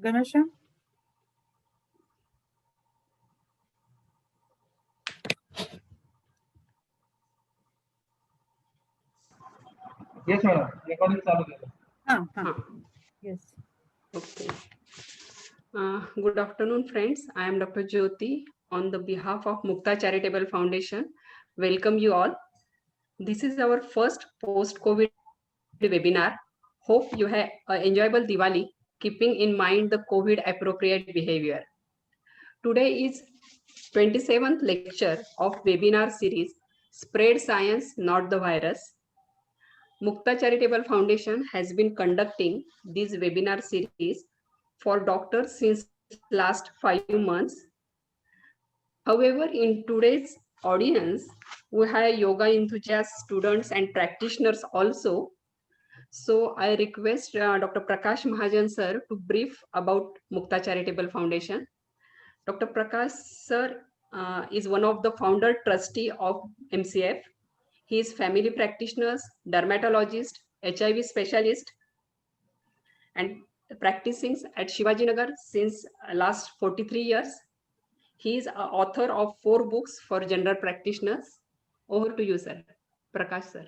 Ganesha? Yes, madam. Recording चालू केलं. Yes. Okay. Good afternoon, friends. I am Dr. Jyoti on the behalf of Mukta Charitable Foundation. Welcome you all. This is our first post-COVID webinar. Hope you have an enjoyable Diwali, keeping in mind the COVID appropriate behavior. Today is 27th lecture of webinar series, Spread Science, Not the Virus. Mukta Charitable Foundation has been conducting this webinar series for doctors since last 5 months. However, in today's audience, we have yoga enthusiasts, students, and practitioners also. So I request Dr. Prakash Mahajan sir to brief about Mukta Charitable Foundation. Dr. Prakash sir is one of the founder trustee of MCF. He is family practitioner, dermatologist, HIV specialist, and practicing at Shivaji Nagar since last 43 years. He is author of 4 books for general practitioners. Over to you, sir. Prakash sir.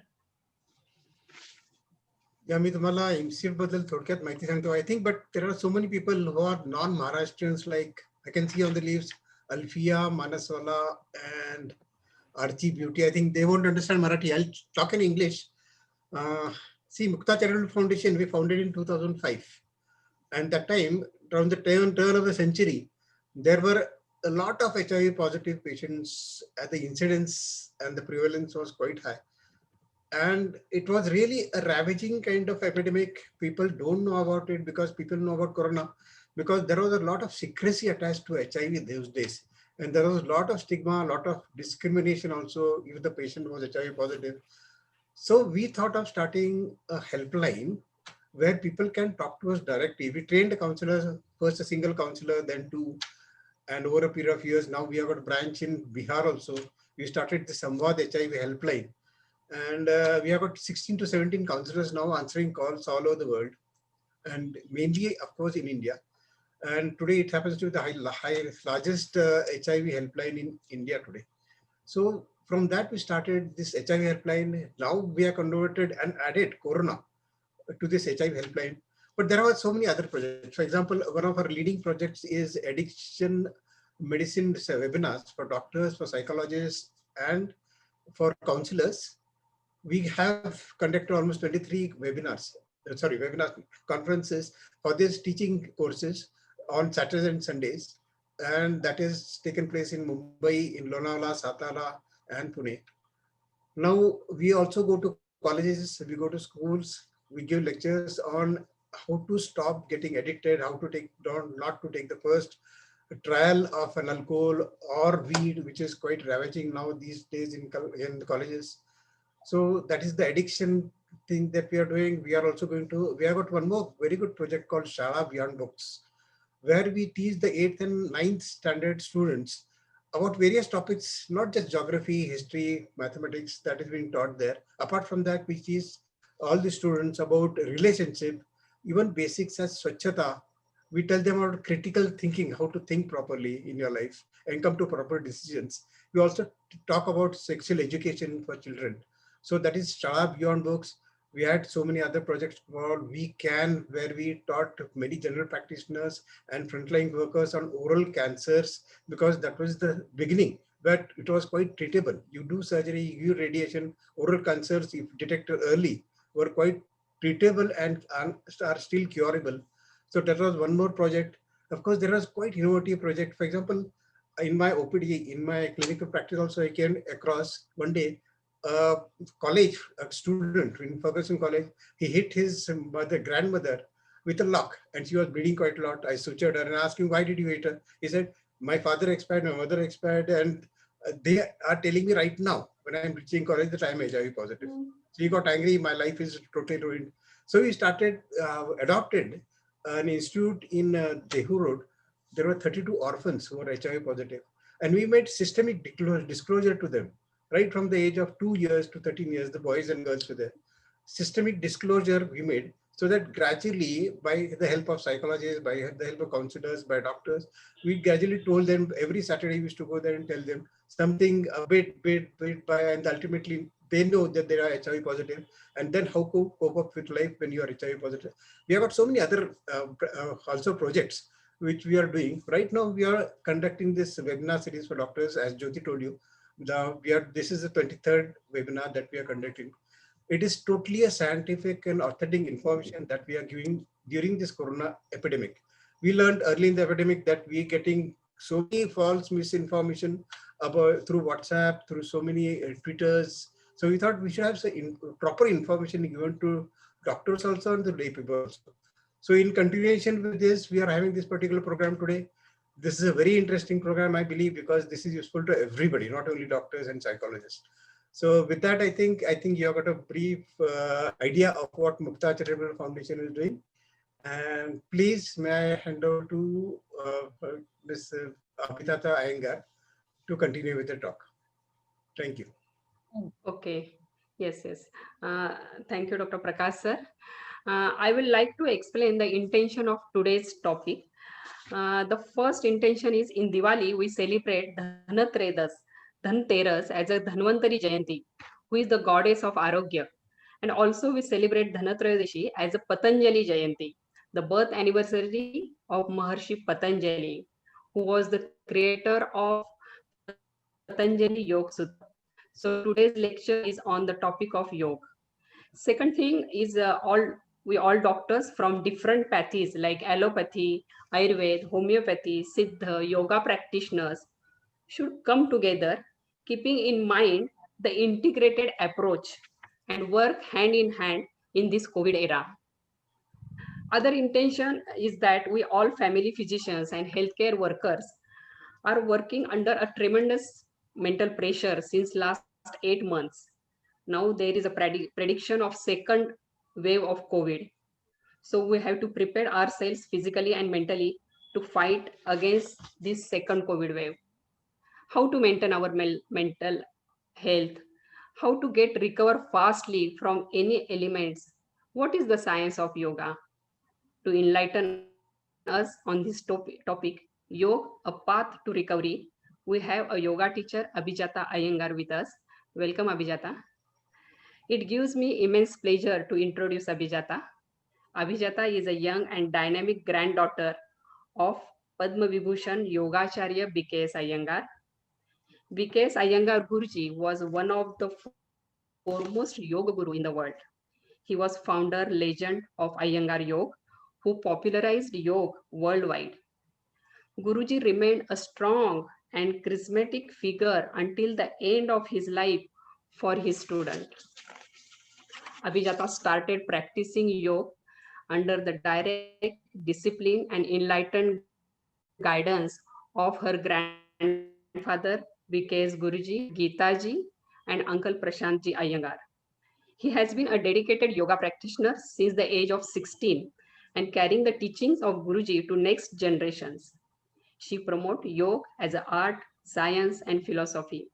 Yeah, मी तुम्हाला MCF बद्दल थोडक्यात माहिती सांगतो. I think, but there are so many people who are non-Maharashtrians, like I can see on the leaves, Alfia, Manaswala, and Archie Beauty. I think they won't understand Marathi. I'll talk in English. See, Mukta Charitable Foundation, we founded in 2005. And that time, around the turn of the century, there were a lot of HIV positive patients, and the incidence and the prevalence was quite high. And it was really a ravaging kind of epidemic. People don't know about it because people know about Corona, because there was a lot of secrecy attached to HIV those days. And there was a lot of stigma, a lot of discrimination also if the patient was HIV positive. So we thought of starting a helpline where people can talk to us directly. We trained a counselor, first a single counselor, then 2. And over a period of years, now we have got a branch in Bihar also. We started the Samvad HIV helpline. And we have got 16 to 17 counselors now answering calls all over the world, and mainly, of course, in India. And today it happens to be the largest HIV helpline in India today. So from that, we started this HIV helpline. Now we are converted and added Corona to this HIV helpline. But there are so many other projects. For example, one of our leading projects is addiction medicine webinars for doctors, for psychologists, and for counselors. We have conducted almost 23 webinars, conferences for these teaching courses on Saturdays and Sundays. And that is taken place in Mumbai, in Lonavala, Satara, and Pune. Now, we also go to colleges, we go to schools, we give lectures on how to stop getting addicted, how to not to take the first trial of an alcohol or weed, which is quite ravaging now these days in the colleges. So that is the addiction thing that we are doing. We are also we have got one more very good project called Shala Beyond Books, where we teach the 8th and 9th standard students about various topics, not just geography, history, mathematics that is being taught there. Apart from that, we teach all the students about relationship, even basics as Swachhata. We tell them about critical thinking, how to think properly in your life and come to proper decisions. We also talk about sexual education for children. So that is Shala Beyond Books. We had so many other projects called We Can, where we taught many general practitioners and frontline workers on oral cancers, because that was the beginning, but it was quite treatable. You do surgery, you give radiation, oral cancers, if detected early, were quite treatable and are still curable. So that was one more project. Of course, there was quite innovative project. For example, in my OPD, in my clinical practice also, I came across one day a student in Ferguson College. He hit his grandmother with a lock, and she was bleeding quite a lot. I sutured her and asked him, why did you hit her? He said, my father expired, my mother expired, and they are telling me right now when I'm reaching college that I'm HIV positive. So he got angry, my life is totally ruined. So we adopted an institute in Jehu Road. There were 32 orphans who were HIV positive, and we made systemic disclosure to them. Right from the age of 2 years to 13 years, the boys and girls were there. Systemic disclosure we made. So that gradually, by the help of psychologists, by the help of counselors, by doctors, we gradually told them every Saturday we used to go there and tell them something a bit by, and ultimately they know that they are HIV positive, and then how to cope up with life when you are HIV positive. We have got so many other also projects which we are doing. Right now, we are conducting this webinar series for doctors, as Jyoti told you. This is the 23rd webinar that we are conducting. It is totally a scientific and authentic information that we are giving during this corona epidemic. We learned early in the epidemic that we are getting so many false misinformation about through WhatsApp, through so many Twitters. So we thought we should have proper information given to doctors also and the lay people also. So in continuation with this, we are having this particular program today. This is a very interesting program, I believe, because this is useful to everybody, not only doctors and psychologists. So with that, I think you have got a brief idea of what Mukta Charitable Foundation is doing. And please, may I hand over to Ms. Abhitata Iyengar to continue with the talk. Thank you. Okay. Yes. Thank you, Dr. Prakash sir. I will like to explain the intention of today's topic. The first intention is in Diwali, we celebrate Dhanteras as a Dhanvantari Jayanti, who is the goddess of Arogya. And also we celebrate Dhanatrayodashi as a Patanjali Jayanti, the birth anniversary of Maharshi Patanjali, who was the creator of Patanjali Yoga Sutra. So today's lecture is on the topic of yoga. Second thing is we all doctors from different pathies like allopathy, Ayurveda, homeopathy, Siddha, yoga practitioners should come together, keeping in mind the integrated approach and work hand in hand in this COVID era. Other intention is that we all family physicians and healthcare workers are working under a tremendous mental pressure since last 8 months. Now there is a prediction of second wave of COVID. So we have to prepare ourselves physically and mentally to fight against this second COVID wave. How to maintain our mental health, how to recover fastly from any elements. What is the science of yoga? To enlighten us on this topic, yoga, a path to recovery, we have a yoga teacher, Abhijata Iyengar, with us. Welcome, Abhijata. It gives me immense pleasure to introduce Abhijata. Abhijata is a young and dynamic granddaughter of Padma Vibhushan Yogacharya BKS Iyengar. BKS Iyengar Guruji was one of the foremost yoga guru in the world. He was founder legend of Iyengar Yoga, who popularized yoga worldwide. Guruji remained a strong and charismatic figure until the end of his life for his student. Abhijata started practicing yoga under the direct discipline and enlightened guidance of her grandfather, BKS Guruji, Geetaji, and Uncle Prashantji Iyengar. He has been a dedicated yoga practitioner since the age of 16 and carrying the teachings of Guruji to next generations. She promotes yoga as an art, science, and philosophy.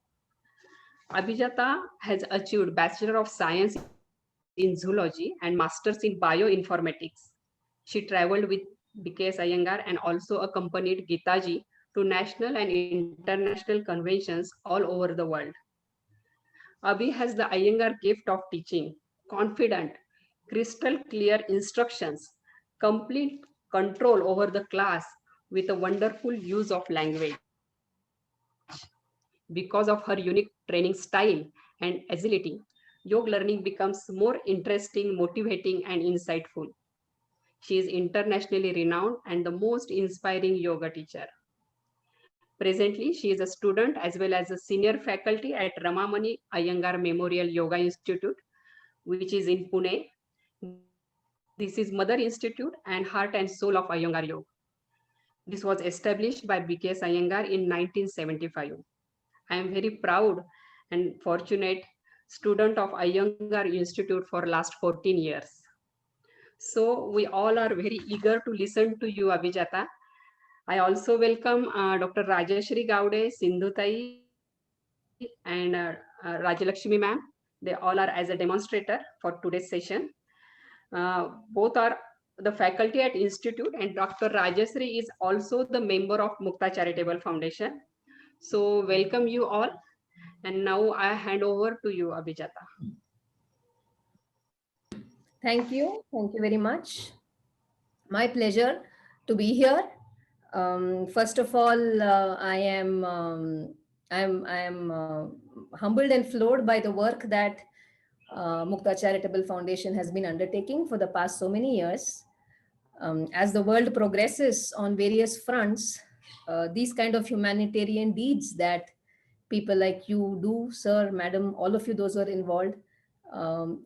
Abhijata has achieved Bachelor of Science in Zoology and Masters in Bioinformatics. She traveled with BKS Iyengar and also accompanied Geetaji to national and international conventions all over the world. Abhi has the Iyengar gift of teaching, confident, crystal clear instructions, complete control over the class with a wonderful use of language. Because of her unique training style and agility, yoga learning becomes more interesting, motivating, and insightful. She is internationally renowned and the most inspiring yoga teacher. Presently, she is a student as well as a senior faculty at Ramamani Iyengar Memorial Yoga Institute, which is in Pune. This is Mother Institute and Heart and Soul of Iyengar Yoga. This was established by BKS Iyengar in 1975. I am very proud and fortunate student of Iyengar Institute for last 14 years. So we all are very eager to listen to you, Abhijata. I also welcome Dr. Rajashri Gaude, Sindhutai, and Rajalakshmi ma'am. They all are as a demonstrator for today's session. Both are the faculty at Institute, and Dr. Rajasri is also the member of Mukta Charitable Foundation. So welcome you all. And now I hand over to you, Abhijata. Thank you. Thank you very much. My pleasure to be here. First of all, I am humbled and floored by the work that Mukta Charitable Foundation has been undertaking for the past so many years. As the world progresses on various fronts, these kind of humanitarian deeds that people like you do, sir, madam, all of you, those who are involved,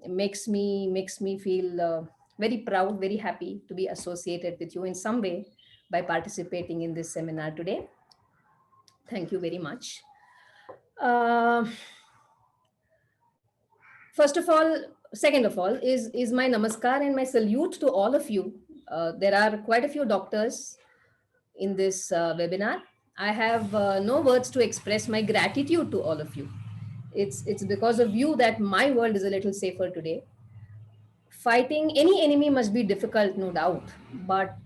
makes me feel very proud, very happy to be associated with you in some way by participating in this seminar today. Thank you very much. First of all, second of all, is my namaskar and my salute to all of you. There are quite a few doctors in this webinar. I have no words to express my gratitude to all of you. It's because of you that my world is a little safer today. Fighting any enemy must be difficult, no doubt, but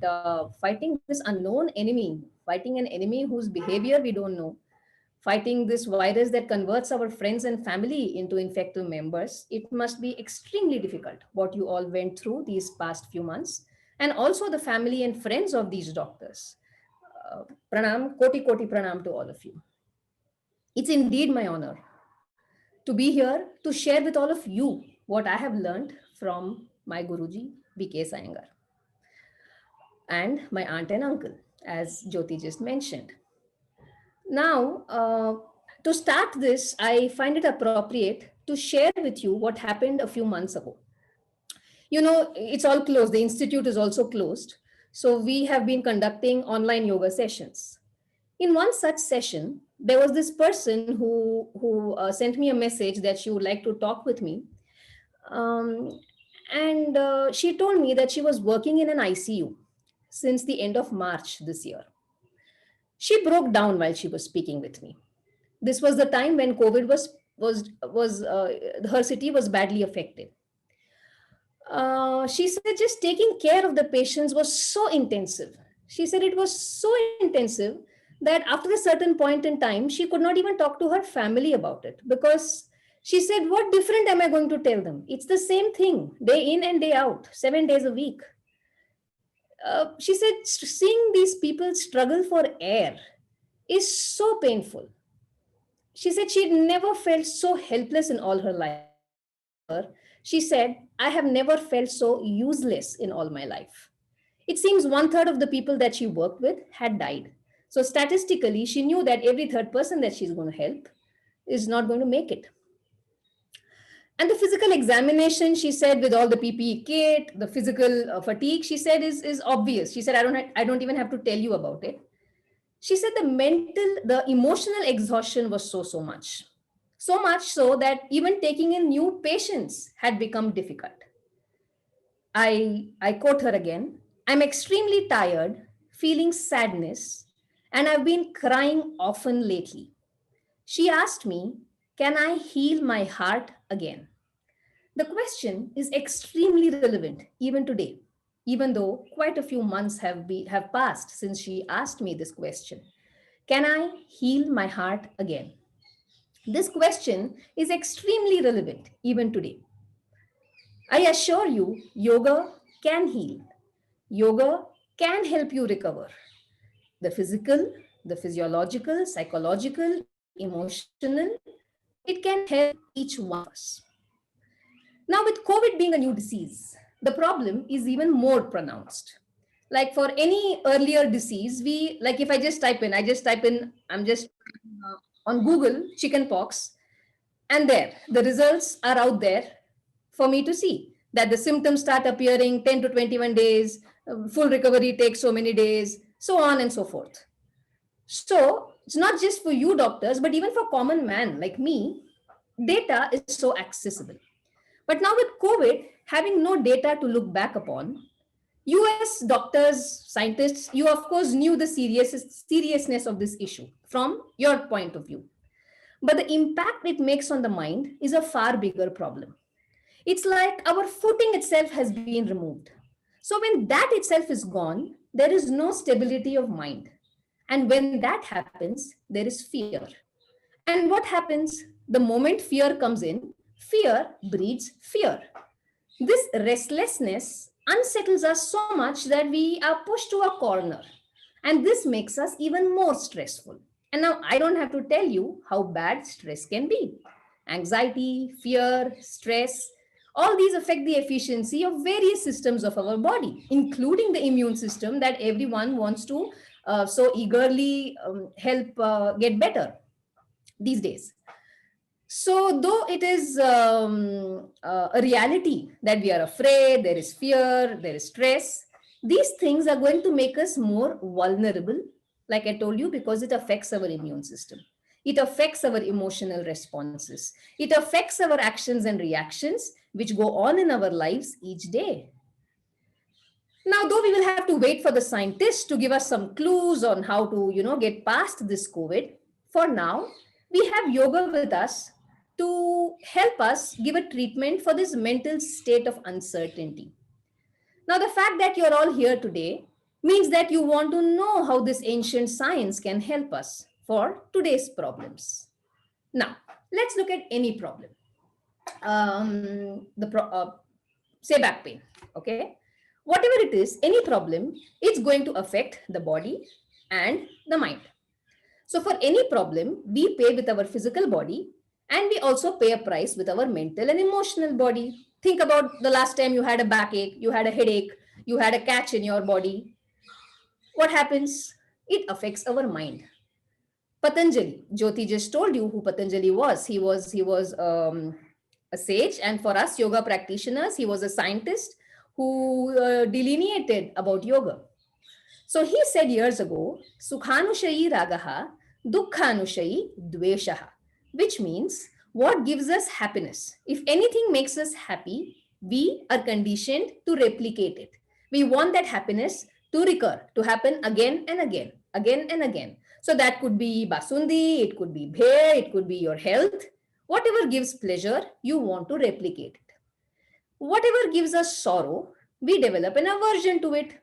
fighting this unknown enemy, fighting an enemy whose behavior we don't know, fighting this virus that converts our friends and family into infected members, it must be extremely difficult what you all went through these past few months, and also the family and friends of these doctors. Pranam, koti koti pranam to all of you. It's indeed my honor to be here to share with all of you what I have learned from my Guruji, B.K. Iyengar, and my aunt and uncle, as Jyoti just mentioned. Now, to start this, I find it appropriate to share with you what happened a few months ago. You know, it's all closed. The institute is also closed. So we have been conducting online yoga sessions. In one such session, there was this person who sent me a message that she would like to talk with me. She told me that she was working in an ICU since the end of March this year. She broke down while she was speaking with me. This was the time when COVID her city was badly affected. She said just taking care of the patients was so intensive. She said it was so intensive that after a certain point in time, she could not even talk to her family about it, because she said, what different am I going to tell them? It's the same thing, day in and day out, 7 days a week. She said, seeing these people struggle for air is so painful. She said she'd never felt so helpless in all her life. She said, I have never felt so useless in all my life. It seems 1/3 of the people that she worked with had died. So statistically, she knew that every third person that she's going to help is not going to make it. And the physical examination, she said, with all the PPE kit, the physical fatigue, she said is obvious. She said, I don't even have to tell you about it. She said the emotional exhaustion was so much. So much so that even taking in new patients had become difficult. I quote her again, I'm extremely tired, feeling sadness, and I've been crying often lately. She asked me, can I heal my heart again? The question is extremely relevant even today, even though quite a few months have passed since she asked me this question. Can I heal my heart again? This question is extremely relevant even today. I assure you, yoga can heal. Yoga can help you recover. The physical, the physiological, psychological, emotional, it can help each one of us. Now, with COVID being a new disease, the problem is even more pronounced. Like for any earlier disease, if I just type in, I'm just on Google, chickenpox, and there, the results are out there for me to see that the symptoms start appearing 10 to 21 days, full recovery takes so many days, so on and so forth. So it's not just for you doctors, but even for common man like me, data is so accessible. But now with COVID, having no data to look back upon, US doctors, scientists, you of course knew the seriousness of this issue from your point of view. But the impact it makes on the mind is a far bigger problem. It's like our footing itself has been removed. So when that itself is gone, there is no stability of mind. And when that happens, there is fear. And what happens? The moment fear comes in, fear breeds fear. This restlessness unsettles us so much that we are pushed to a corner. And this makes us even more stressful. And now I don't have to tell you how bad stress can be. Anxiety, fear, stress, all these affect the efficiency of various systems of our body, including the immune system that everyone wants to so eagerly help get better these days. So, though it is a reality that we are afraid, there is fear, there is stress, these things are going to make us more vulnerable, like I told you, because it affects our immune system. It affects our emotional responses. It affects our actions and reactions, which go on in our lives each day. Now, though we will have to wait for the scientists to give us some clues on how to, get past this COVID, for now, we have yoga with us to help us give a treatment for this mental state of uncertainty. Now, the fact that you're all here today means that you want to know how this ancient science can help us for today's problems. Now, let's look at any problem. Say back pain, okay? Whatever it is, any problem, it's going to affect the body and the mind. So for any problem, we pay with our physical body and we also pay a price with our mental and emotional body. Think about the last time you had a backache, you had a headache, you had a catch in your body. What happens? It affects our mind. Patanjali, Jyoti just told you who Patanjali was. He was a sage, and for us yoga practitioners, he was a scientist who delineated about yoga. So he said years ago, Sukhanushayi ragaha, dukkhanushayi dveshaha, which means what gives us happiness. If anything makes us happy, we are conditioned to replicate it. We want that happiness to recur, to happen again and again, again and again. So that could be basundi, it could be bhel, it could be your health. Whatever gives pleasure, you want to replicate it. Whatever gives us sorrow, we develop an aversion to it.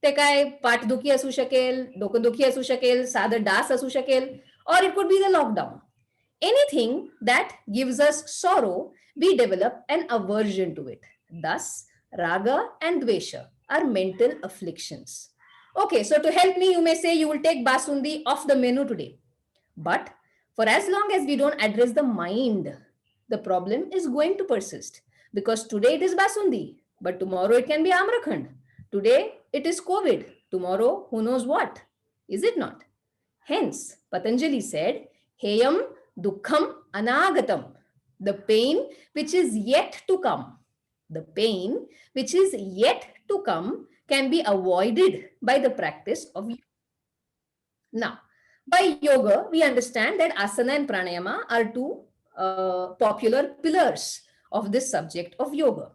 ते काय पाठदुखी असू शकेल, डोकंदुखी असू शकेल, साधं dance असू शकेल, or it could be the lockdown. Anything that gives us sorrow, we develop an aversion to it. Thus, raga and dvesha are mental afflictions. Okay, so to help me, you may say you will take basundi off the menu today. But for as long as we don't address the mind, the problem is going to persist. Because today it is basundi, but tomorrow it can be amrakhand. Today it is COVID. Tomorrow, who knows what? Is it not? Hence, Patanjali said, Heyam dukkham anagatam. The pain which is yet to come. The pain which is yet to come can be avoided by the practice of yoga. Now, by yoga, we understand that asana and pranayama are two popular pillars of this subject of yoga.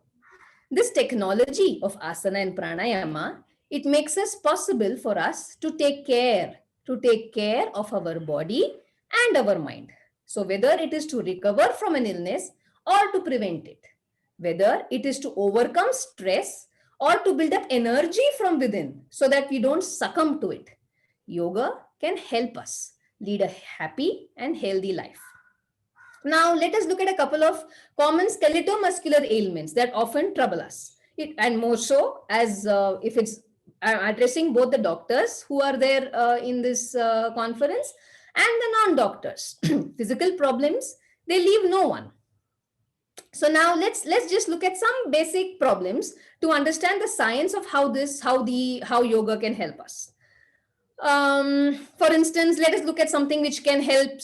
This technology of asana and pranayama, it makes it possible for us to take care of our body and our mind. So whether it is to recover from an illness or to prevent it, whether it is to overcome stress or to build up energy from within so that we don't succumb to it, yoga can help us lead a happy and healthy life. Now, let us look at a couple of common skeletal-muscular ailments that often trouble us. And more so as if it's addressing both the doctors who are there in this conference and the non-doctors. Physical problems, they leave no one. So now let's just look at some basic problems to understand the science of how yoga can help us. For instance, let us look at something which can help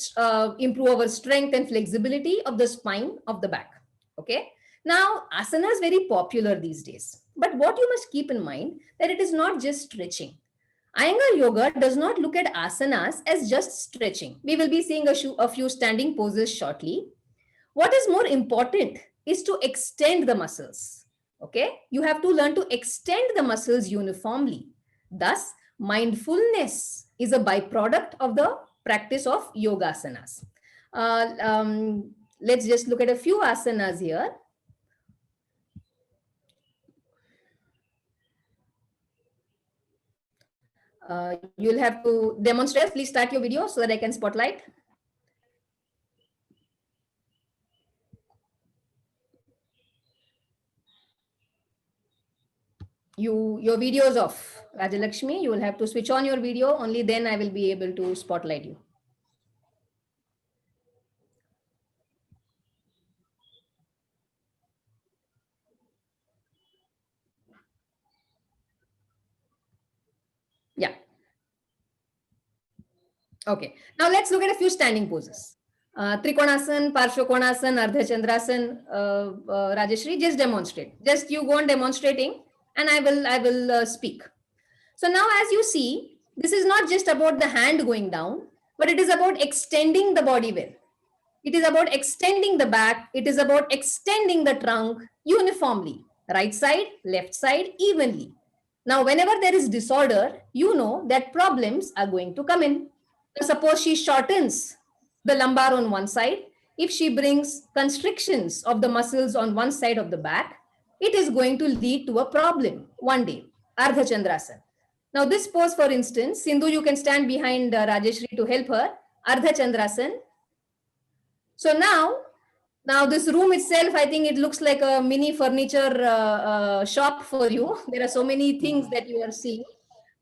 improve our strength and flexibility of the spine of the back. Okay. Now, asana is very popular these days. But what you must keep in mind that it is not just stretching. Iyengar yoga does not look at asanas as just stretching. We will be seeing a few standing poses shortly. What is more important is to extend the muscles. Okay. You have to learn to extend the muscles uniformly. Thus, mindfulness is a byproduct of the practice of yoga asanas. Let's just look at a few asanas here. You'll have to demonstrate. Please start your video so that I can spotlight. Your video is off, Rajalakshmi. You will have to switch on your video. Only then I will be able to spotlight you. Yeah. Okay. Now let's look at a few standing poses. Trikonasan, Parshvakonasan, Ardha Chandrasan, Rajeshri, just demonstrate. Just you go on demonstrating and I will speak. So now as you see, this is not just about the hand going down, but it is about extending the body well. It is about extending the back. It is about extending the trunk uniformly, right side, left side, evenly. Now, whenever there is disorder, you know that problems are going to come in. Now, suppose she shortens the lumbar on one side. If she brings constrictions of the muscles on one side of the back, it is going to lead to a problem one day. Ardha Chandrasan. Now, this pose, for instance, Sindhu, you can stand behind Rajeshri to help her. Ardha Chandrasan. So now this room itself, I think it looks like a mini furniture shop for you. There are so many things that you are seeing.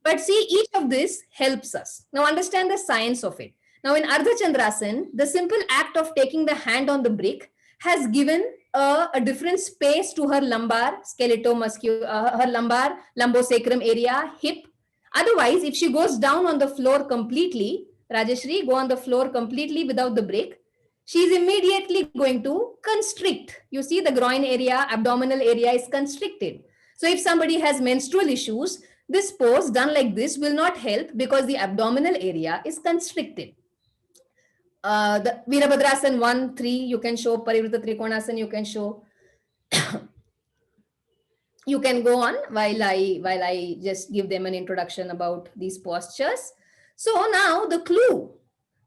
But see, each of this helps us. Now understand the science of it. Now in Ardha Chandrasan, the simple act of taking the hand on the brick has given a different space to her lumbar, her lumbar, lumbosacrum area, hip. Otherwise, if she goes down on the floor completely, Rajeshri, go on the floor completely without the brick, she is immediately going to constrict. You see the groin area, abdominal area is constricted. So if somebody has menstrual issues, this pose done like this will not help because the abdominal area is constricted. The Virabhadrasan 1, 3, you can show. Parivritta Trikonasana, you can show. You can go on while I just give them an introduction about these postures. So now the clue,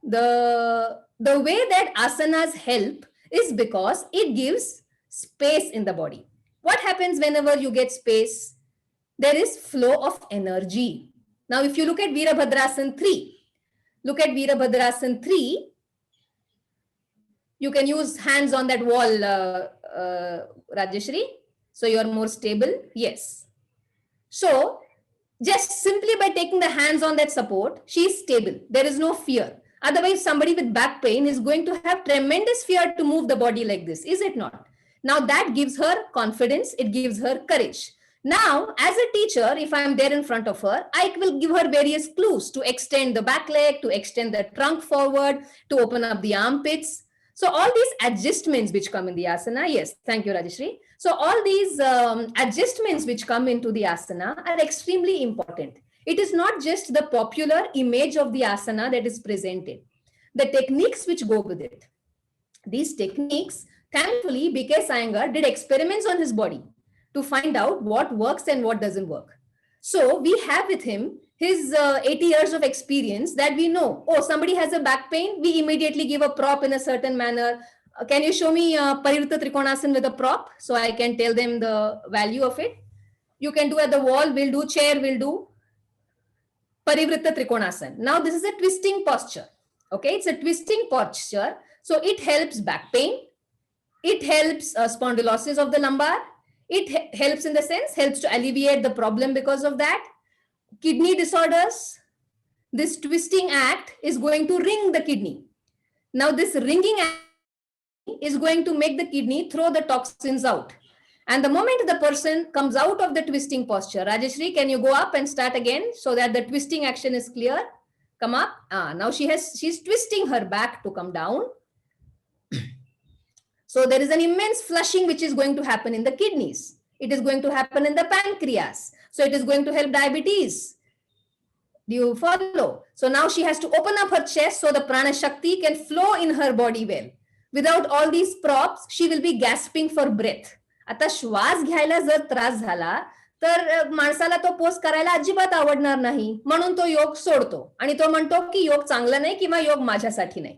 the way that asanas help is because it gives space in the body. What happens whenever you get space? There is flow of energy. Now, if you look at Virabhadrasan 3, look at Virabhadrasan 3, you can use hands on that wall, Rajeshri. So you are more stable. Yes. So just simply by taking the hands on that support, she is stable. There is no fear. Otherwise, somebody with back pain is going to have tremendous fear to move the body like this, is it not? Now that gives her confidence. It gives her courage. Now, as a teacher, if I am there in front of her, I will give her various clues to extend the back leg, to extend the trunk forward, to open up the armpits. So all these adjustments which come in the asana, yes, thank you, Rajeshri. So all these adjustments which come into the asana are extremely important. It is not just the popular image of the asana that is presented. The techniques which go with it. These techniques, thankfully, B.K. Iyengar did experiments on his body to find out what works and what doesn't work. So we have with him his 80 years of experience that we know, oh, somebody has a back pain, we immediately give a prop in a certain manner. Can you show me Parivritta Trikonasana with a prop so I can tell them the value of it? You can do at the wall, we'll do chair, we'll do Parivritta Trikonasana. Now this is a twisting posture. Okay, it's a twisting posture. So it helps back pain. It helps spondylosis of the lumbar. It helps in the sense, helps to alleviate the problem because of that. Kidney disorders, this twisting act is going to ring the kidney. Now this ringing act is going to make the kidney throw the toxins out. And the moment the person comes out of the twisting posture, Rajeshri, can you go up and start again so that the twisting action is clear? Come up. Now she's twisting her back to come down. So there is an immense flushing which is going to happen in the kidneys. It is going to happen in the pancreas. So it is going to help diabetes. Do you follow? So now she has to open up her chest so the prana shakti can flow in her body well. Without all these props, she will be gasping for breath. आता श्वास घ्यायला जर त्रास झाला तर माणसाला तो pose करायला अजिबात आवडणार नाही, म्हणून तो योग सोडतो आणि तो म्हणतो की योग चांगला नाही किंवा योग माझ्यासाठी नाही.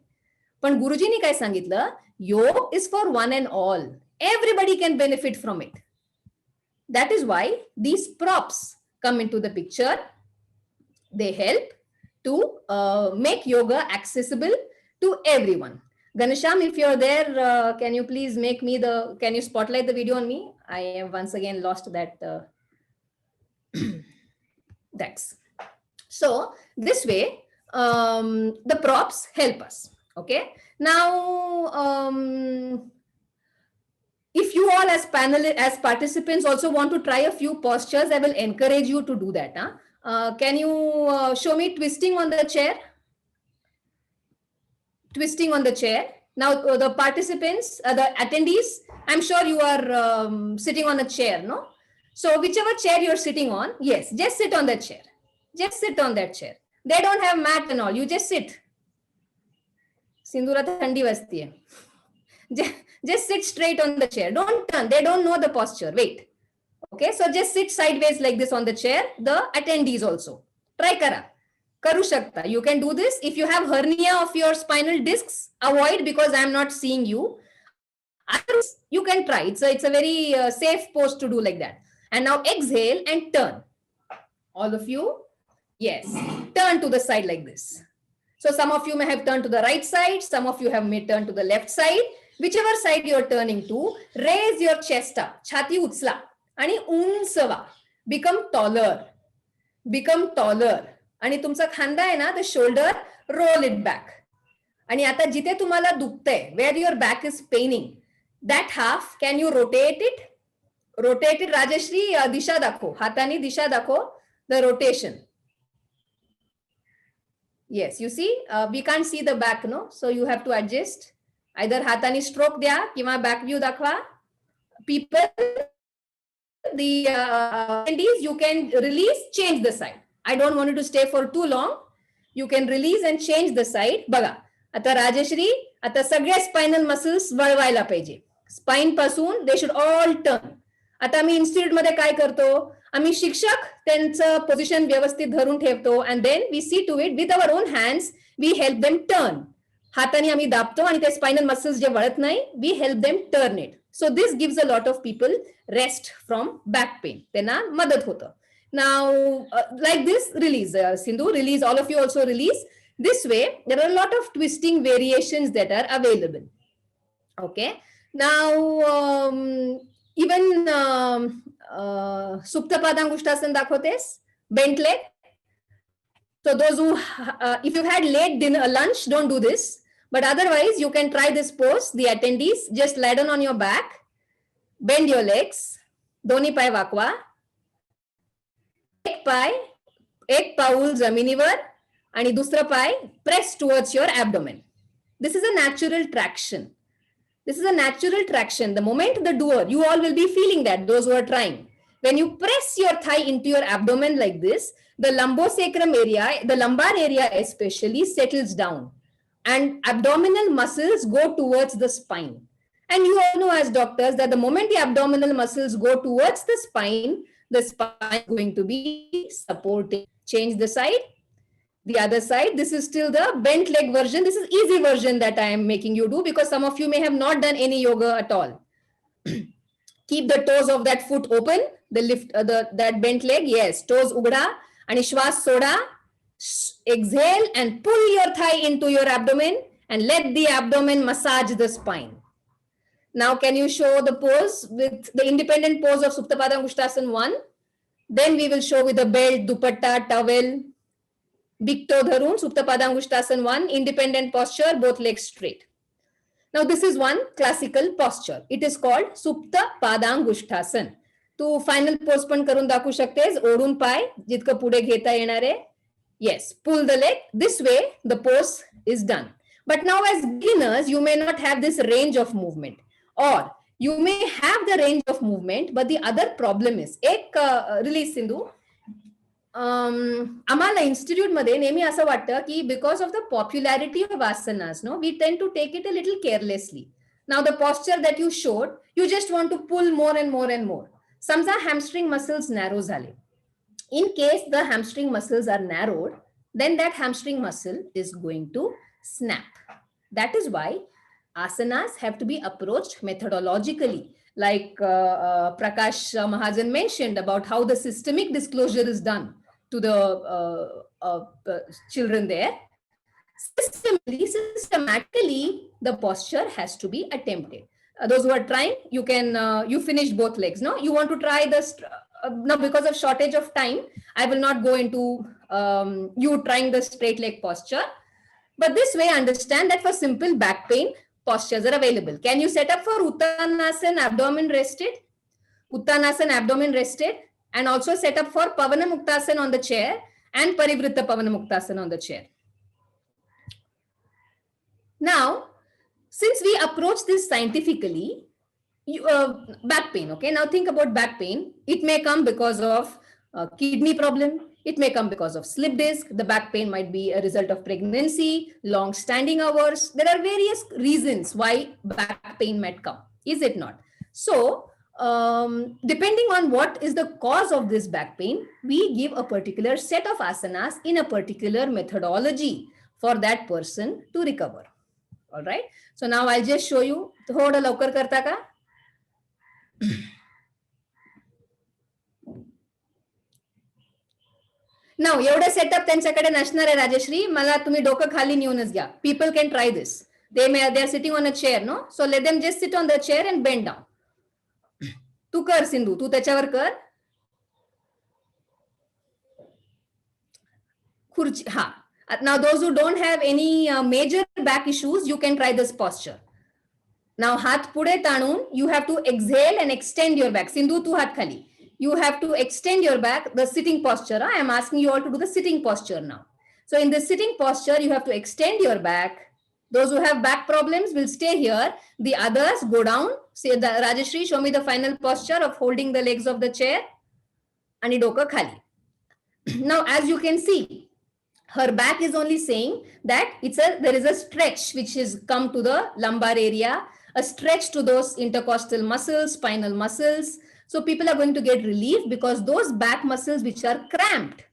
पण गुरुजींनी काय सांगितलं, योग is for one and all. Everybody can benefit from it. That is why these props come into the picture. They help to make yoga accessible to everyone. Ganesham, if you're there, can you please can you spotlight the video on me? I have once again lost that Dex. So this way, the props help us. Okay. Now, if you all as participants also want to try a few postures, I will encourage you to do that. Can you show me twisting on the chair? Twisting on the chair. Now the participants, the attendees, I'm sure you are sitting on a chair, no? So whichever chair you're sitting on, yes, just sit on that chair. Just sit on that chair. They don't have mat and all. You just sit. Sindura thandi vasti hai. Just sit straight on the chair. Don't turn. They don't know the posture. Wait. Okay. So just sit sideways like this on the chair. The attendees also. Try kara. Karu shakta. You can do this. If you have hernia of your spinal discs, avoid because I'm not seeing you. Others, you can try. It's a very safe pose to do like that. And now exhale and turn. All of you. Yes. Turn to the side like this. So some of you may have turned to the right side. Some of you may turn to the left side. Whichever side you're turning to, raise your chest up. Chhati utsla. आणि उंच व्हा. Become taller. Become taller. आणि तुमचा खांदा आहे ना, the shoulder, roll it back. आणि आता जिथे तुम्हाला दुखतंय, where your back is paining, that half, can you rotate it? Rotate it, Rajashri, दिशा दाखव. हाताने दिशा दाखव. The rotation. Yes, you see, we can't see the back, no? So you have to adjust. Either हाताने stroke द्या किंवा back view दाखवा. People, the attendees, you can release, change the side. I don't want you to stay for too long. You can release and change the side. बघा, आता राजश्री, आता सगळे spinal muscles वळवायला पाहिजे. Spine पासून, they should all turn. आता आम्ही institute मध्ये काय करतो? आम्ही शिक्षक त्यांचं पोझिशन व्यवस्थित धरून ठेवतो and then we see to it with our own hands we help them turn. हाताने आम्ही दाबतो आणि ते स्पाइनल मसल्स जे वळत नाही, we help them turn it. So this gives a lot of people rest from back pain. त्यांना मदत होतं. Now like this, release. Sindhu, release. All of you also release. This way, there are a lot of twisting variations that are available. Okay. Now even Supta Padangushtasana dakhvotes, bent leg. So those who, if you've had late dinner, lunch, don't do this. But otherwise, you can try this pose. The attendees, just lie down on your back, bend your legs, doni पाय वाकवा, एक पाऊल जमिनीवर आणि दुसरं पाय press towards your abdomen. This is a natural traction. This is a natural traction. The moment the doer, you all will be feeling that, those who are trying. When you press your thigh into your abdomen like this, the lumbosacrum area, the lumbar area especially, settles down. And abdominal muscles go towards the spine. And you all know as doctors that the moment the abdominal muscles go towards the spine is going to be supported. Change the side. The other side, this is still the bent leg version. This is easy version that I am making you do because some of you may have not done any yoga at all. Keep the toes of that foot open, the lift, that bent leg. Yes, toes ugda and shwas soda. Exhale and pull your thigh into your abdomen and let the abdomen massage the spine. Now, can you show the pose with the independent pose of Supta Padangushtasana 1? Then we will show with the belt, dupatta, towel, big toe dharun, Supta Padangushtasana 1, independent posture, both legs straight. Now, this is one classical posture. It is called Supta Padangushtasana. तू final pose पण करून दाखवू शकतेस, ओढून पाय जितकं पुढे घेता येणार आहे. Yes, pull the leg. This way, the pose is done. But now as beginners, you may not have this range of movement. Or you may have the range of movement, but the other problem is, release Sindhu, आम्हाला institute मध्ये नेहमी असं वाटतं की because of the popularity of asanas, no, we tend to take it a little carelessly. Now the posture that you showed, you just want to pull more and more and more. Samja hamstring muscles narrow झाले. In case the hamstring muscles are narrowed, then that hamstring muscle is going to snap. That is why asanas have to be approached methodologically. Like Prakash Mahajan mentioned about how the systemic disclosure is done. to the children there. Systematically, the posture has to be attempted. Those who are trying, you can, you finish both legs, no? You want to try this, now because of shortage of time, I will not go into you trying the straight leg posture. But this way, understand that for simple back pain, postures are available. Can you set up for Uttanasana, abdomen rested? Uttanasana, abdomen rested, and also set up for Pavana Muktasana on the chair and Parivritta Pavana Muktasana on the chair. Now, since we approach this scientifically, back pain, okay? Now think about back pain. It may come because of kidney problem. It may come because of slip disc. The back pain might be a result of pregnancy, long standing hours. There are various reasons why back pain might come, is it not? So, depending on what is the cause of this back pain, we give a particular set of asanas in a particular methodology for that person to recover. All right. So now I'll just show you. Thoda laukar karta ka? Now, एवढं setup त्यांच्याकडे नसणार आहे राजश्री. मला तुम्ही डोकं खाली नेऊनच घ्या. People can try this. They are sitting on a chair, no? So let them just sit on the chair and bend down. तू कर सिंधू, तू त्याच्यावर कर. खुर्ची, हा. Now, those who don't have any major back issues, you can try this posture. Now, हात पुढे ताणून, you have to exhale and extend your back. Sindhu, tu हात खाली. You have to extend your back, the sitting posture. I am asking you all to do the sitting posture now. So in the sitting posture, you have to extend your back. Those who have back problems will stay here. The others go down. Say, Rajeshri, show me the final posture of holding the legs of the chair. Ani doka khali. Now, as you can see, her back is only saying that there is a stretch which has come to the lumbar area, a stretch to those intercostal muscles, spinal muscles. So people are going to get relief because those back muscles which are cramped,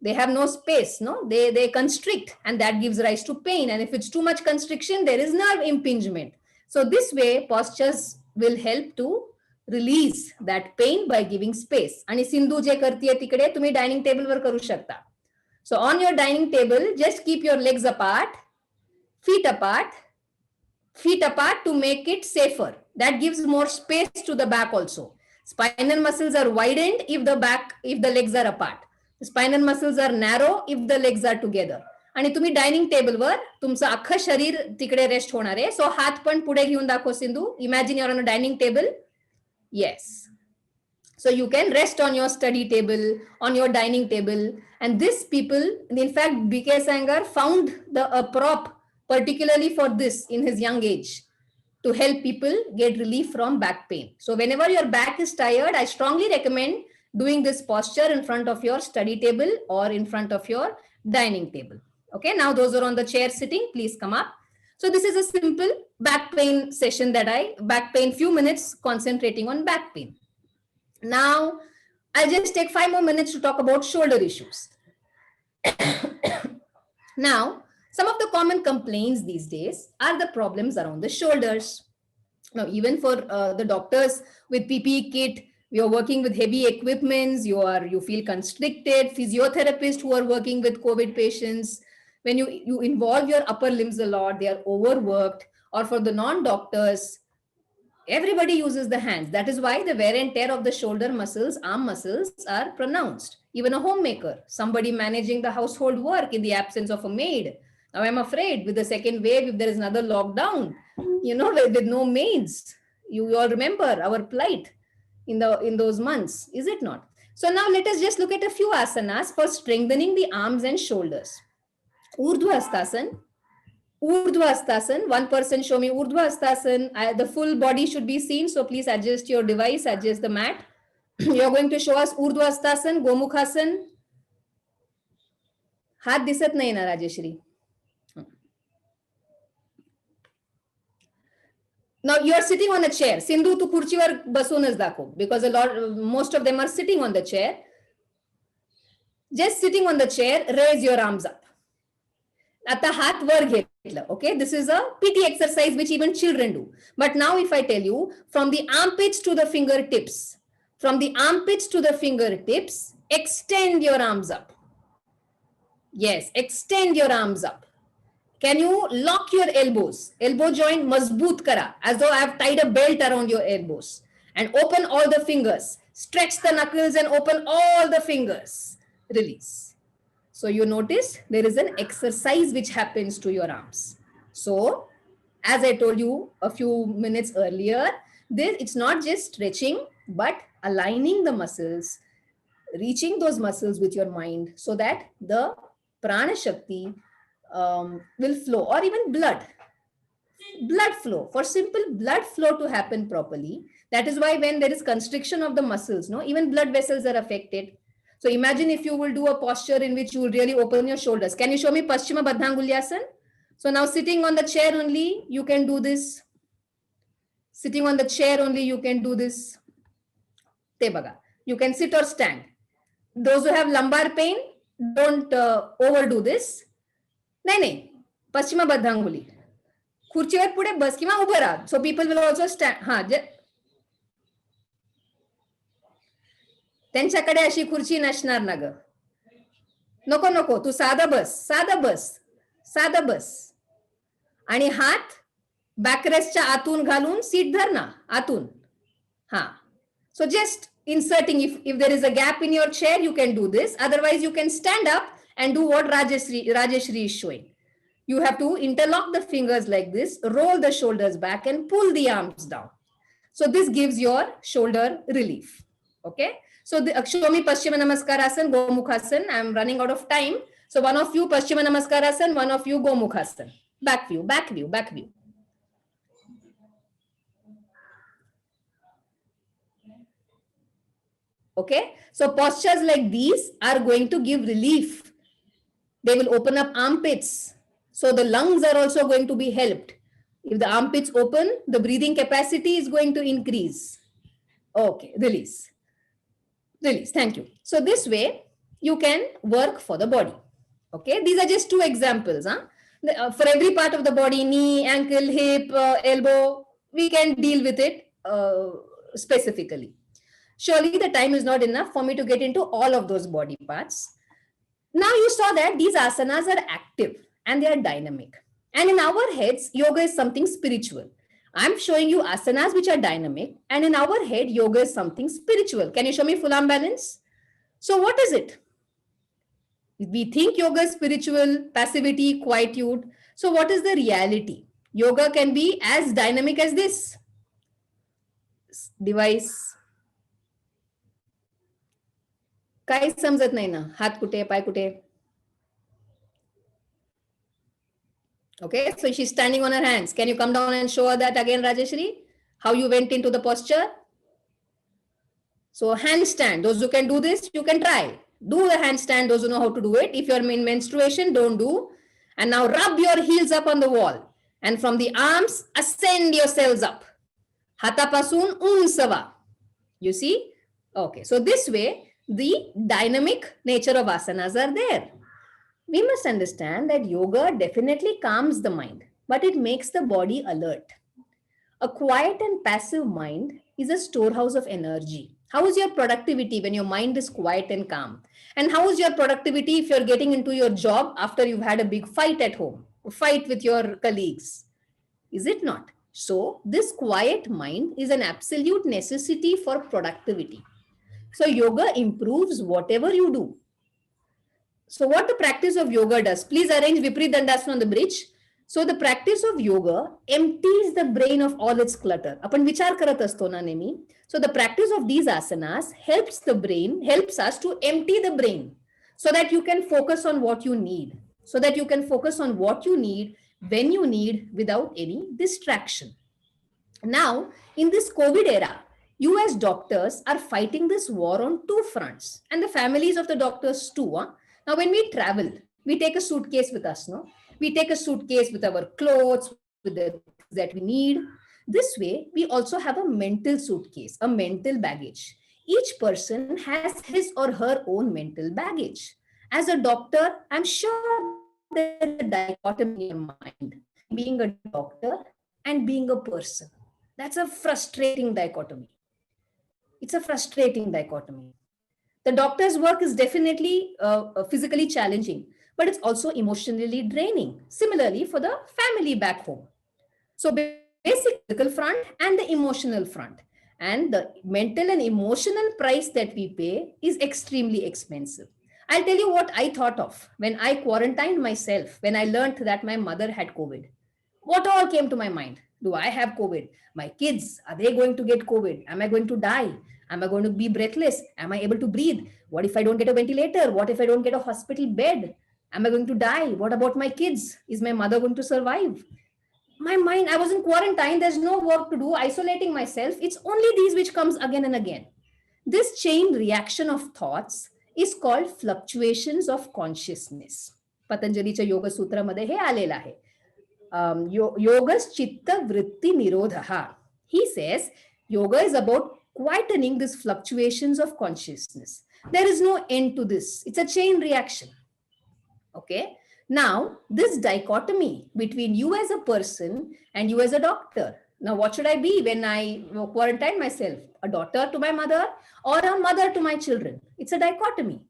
they have no space, no? They constrict, and that gives rise to pain. And if it's too much constriction, there is nerve impingement. So this way, postures will help to release that pain by giving space. And Sindhu je kartiye tikade, tumhi dining table var karu shakta. So on your dining table, just keep your legs apart, feet apart to make it safer. That gives more space to the back also. Spinal muscles are widened if the legs are apart. Spinal muscles are narrow if the legs are together. आणि तुम्ही dining टेबलवर तुमचं अख्खं शरीर तिकडे rest होणार आहे. सो हात पण पुढे घेऊन दाखव Sindhu. Imagine your on a dining table. Yes. So you can rest on your study table, on your dining table. And these people, in fact, B.K. Sanger found a prop particularly for this in his young age to help people get relief from back pain. So whenever your back is tired, I strongly recommend doing this posture in front of your study table or in front of your dining table. Okay, now those are on the chair sitting, please come up. So this is a simple back pain session back pain few minutes concentrating on back pain. Now, I'll just take 5 more minutes to talk about shoulder issues. Now, some of the common complaints these days are the problems around the shoulders. Now, even for the doctors with PPE kit, we are working with heavy equipments, you feel constricted, physiotherapists who are working with COVID patients, when you involve your upper limbs a lot, they are overworked, or for the non-doctors, everybody uses the hands. That is why the wear and tear of the shoulder muscles, arm muscles are pronounced. Even a homemaker, somebody managing the household work in the absence of a maid. Now I'm afraid with the second wave, if there is another lockdown, with no maids, you all remember our plight in those months, is it not? So now let us just look at a few asanas for strengthening the arms and shoulders. Urdhva Hastasana. Urdhva Hastasana. One person show me Urdhva Hastasana. The full body should be seen. So please adjust your device, adjust the mat. You're going to show us Urdhva Hastasana, Gomukhasana. हात दिसत नाही ना Rajshree. Now you are sitting on a chair. Sindhu, tu खुर्चीवर बसूनच दाखव, because most of them are sitting on the chair. Just sitting on the chair, raise your arms up. आता हात वर घेतलं. Okay, this is a PT exercise which even children do. But now if I tell you, from the armpits to the fingertips, From the armpits to the fingertips, extend your arms up. Yes, extend your arms up. Can you lock your elbows? Elbow joint mazboot kara, as though I have tied a belt around your elbows. And open all the fingers. Stretch the knuckles and open all the fingers. Release. So you notice there is an exercise which happens to your arms. So as I told you a few minutes earlier, it's not just stretching, but aligning the muscles, reaching those muscles with your mind so that the prana shakti will flow, or even blood flow. For simple blood flow to happen properly, that is why when there is constriction of the muscles, no, even blood vessels are affected. So imagine if you will do a posture in which you will really open your shoulders. Can you show me Paschima Baddhangulyasana? So now sitting on the chair only, you can do this. Sitting on the chair only, you can do this. Te baga. You can sit or stand. Those who have lumbar pain, don't overdo this. नाही पश्चिमा बद्धांगुली खुर्चीवर पुढे बस किंवा उभं राहा. So people will also stand. हा त्यांच्याकडे अशी खुर्ची नसणार ना ग. नको नको तू साधा बस आणि हात बॅकरेस्टच्या आतून घालून सीट धर ना आतून. हा. So just inserting, if there is a gap in your chair, you can do this. Otherwise, you can stand up and do what Rajeshri is showing. You have to interlock the fingers like this, roll the shoulders back and pull the arms down. So this gives your shoulder relief. Okay. So the Akshami Paschima Namaskarasan, Gomukhasan. I'm running out of time. So one of you Paschima Namaskarasan, one of you Gomukhasan. Back view. Okay. So postures like these are going to give relief. They will open up armpits. So the lungs are also going to be helped. If the armpits open, the breathing capacity is going to increase. Okay, release. Thank you. So this way you can work for the body. Okay, these are just two examples. For every part of the body, knee, ankle, hip, elbow, we can deal with it specifically. Surely the time is not enough for me to get into all of those body parts. Now you saw that these asanas are active and they are dynamic. And in our heads, yoga is something spiritual. I'm showing you asanas which are dynamic, and in our head, yoga is something spiritual. Can you show me full arm balance? So what is it? We think yoga is spiritual, passivity, quietude. So what is the reality? Yoga can be as dynamic as this. Device. काही समजत नाही ना, हात कुठे पाय कुठे. Okay, so she's standing on her hands. Can you come down and show her that again, Rajeshri? How you went into the posture? So handstand, those who can do this, you can try. Do the handstand, those who know how to do it. If you're in menstruation, don't do. And now rub your heels up on the wall. And from the arms, ascend yourselves up. Hatapasun unsava. You see? Okay, so this way, the dynamic nature of asanas are there. We must understand that yoga definitely calms the mind, but it makes the body alert. A quiet and passive mind is a storehouse of energy. How is your productivity when your mind is quiet and calm? And how is your productivity if you're getting into your job after you've had a big fight at home, a fight with your colleagues? Is it not? So this quiet mind is an absolute necessity for productivity. So yoga improves whatever you do. So what the practice of yoga does, please arrange Viparit Dandasana on the bridge. So the practice of yoga empties the brain of all its clutter. Apan vichar karat asto na nemi. So the practice of these asanas helps the brain, helps us to empty the brain so that you can focus on what you need. So that you can focus on what you need, when you need, without any distraction. Now, in this COVID era, you as doctors are fighting this war on two fronts, and the families of the doctors too. Now, when we travel, we take a suitcase with us, no? We take a suitcase with our clothes, with the things that we need. This way, we also have a mental suitcase, a mental baggage. Each person has his or her own mental baggage. As a doctor, I'm sure there's a dichotomy in mind, being a doctor and being a person. That's a frustrating dichotomy. It's a frustrating dichotomy. The doctor's work is definitely physically challenging, but it's also emotionally draining. Similarly, for the family back home. So basic physical front and the emotional front. And the mental and emotional price that we pay is extremely expensive. I'll tell you what I thought of when I quarantined myself, when I learned that my mother had COVID. What all came to my mind? Do I have COVID? My kids, are they going to get COVID? Am I going to die? Am I going to be breathless? Am I able to breathe? What if I don't get a ventilator? What if I don't get a hospital bed? Am I going to die? What about my kids? Is my mother going to survive? My mind, I was in quarantine. There's no work to do, isolating myself. It's only these which comes again and again. This chain reaction of thoughts is called fluctuations of consciousness. पतंजलीच्या योग सूत्रामध्ये हे आलेलं आहे. Yogaschitta vritti nirodha. He says yoga is about quietening these fluctuations of consciousness. There is no end to this. It's a chain reaction. Okay. Now, this dichotomy between you as a person and you as a doctor. Now, what should I be when I quarantine myself? A daughter to my mother or a mother to my children? It's a dichotomy.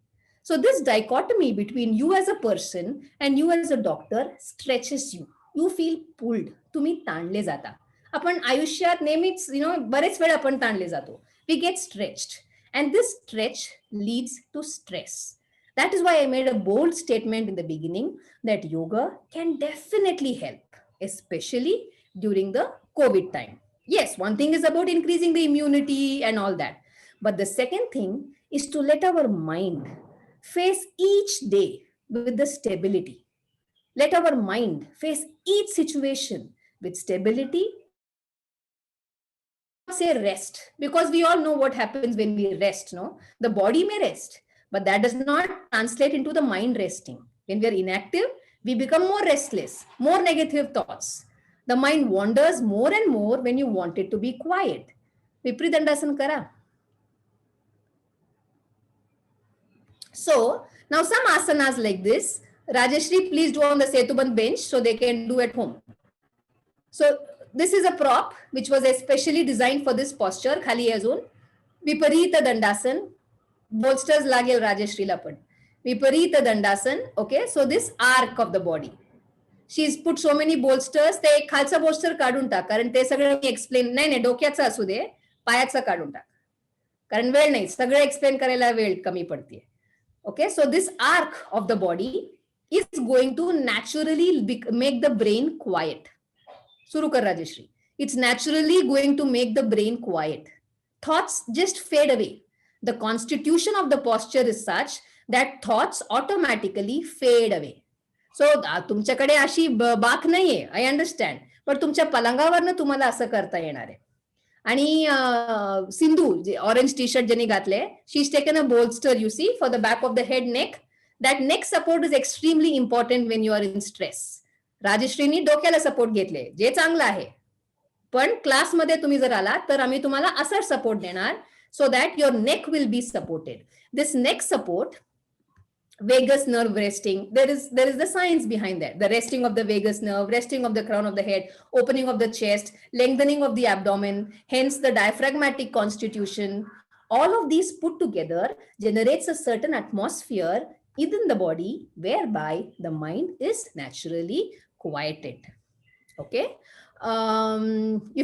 So this dichotomy between you as a person and you as a doctor stretches you. You feel pulled. तुम्ही ताणले जाता. आपण आयुष्यात नेहमीच बरेच वेळ आपण ताणले जातो. We get stretched. And this stretch leads to stress. That is why I made a bold statement in the beginning that yoga can definitely help, especially during the COVID time. Yes, one thing is about increasing the immunity and all that. But the second thing is to let our mind face each day with the stability. Let our mind face each situation with stability. Say rest, because we all know what happens when we rest. No, the body may rest, but that does not translate into the mind resting. When we are inactive, we become more restless, more negative thoughts. The mind wanders more and more when you want it to be quiet. Viparit Dandasana kara. So now some asanas like this, Rajeshri, please do on the Setubandh bench so they can do at home. So this is a prop which was especially designed for this posture. Khali azun. Viparita Dandasan. Bolsters lagel Rajeshri lapan. Viparita Dandasan. Okay. So this arc of the body. She's put so many bolsters. Te ek khalsa bolster kadun टाक. कारण ते सगळं मी explain नाही डोक्याचं असू दे, पायाचं काढून टाक. कारण वेळ नाही, सगळं एक्सप्लेन करायला वेळ कमी पडते. Okay. So this arc of the body is going to naturally make the brain quiet. Suru kar Rajeshri. It's naturally going to make the brain quiet. Thoughts just fade away. The constitution of the posture is such that thoughts automatically fade away. So तुमच्याकडे अशी बाक नाहीये, I understand. पण तुमच्या पलंगावरनं तुम्हाला असं करता येणार आहे. आणि सिंधू जे ऑरेंज टी शर्ट ज्यांनी घातले, she is taken a bolster you see for the back of the head neck. That neck support is extremely important when you are in stress. राजश्रीनी डोक्याला सपोर्ट घेतले, जे चांगलं आहे. पण क्लासमध्ये तुम्ही जर आलात तर आम्ही तुम्हाला असा सपोर्ट देणार so that your NEC will be supported. This neck support, vagus nerve resting, there is the science behind that. The resting of the vagus nerve, resting of the crown of the head, opening of the chest, lengthening of the abdomen, hence the diaphragmatic constitution. All of these put together generates a certain atmosphere within the body whereby the mind is naturally quieted. Okay.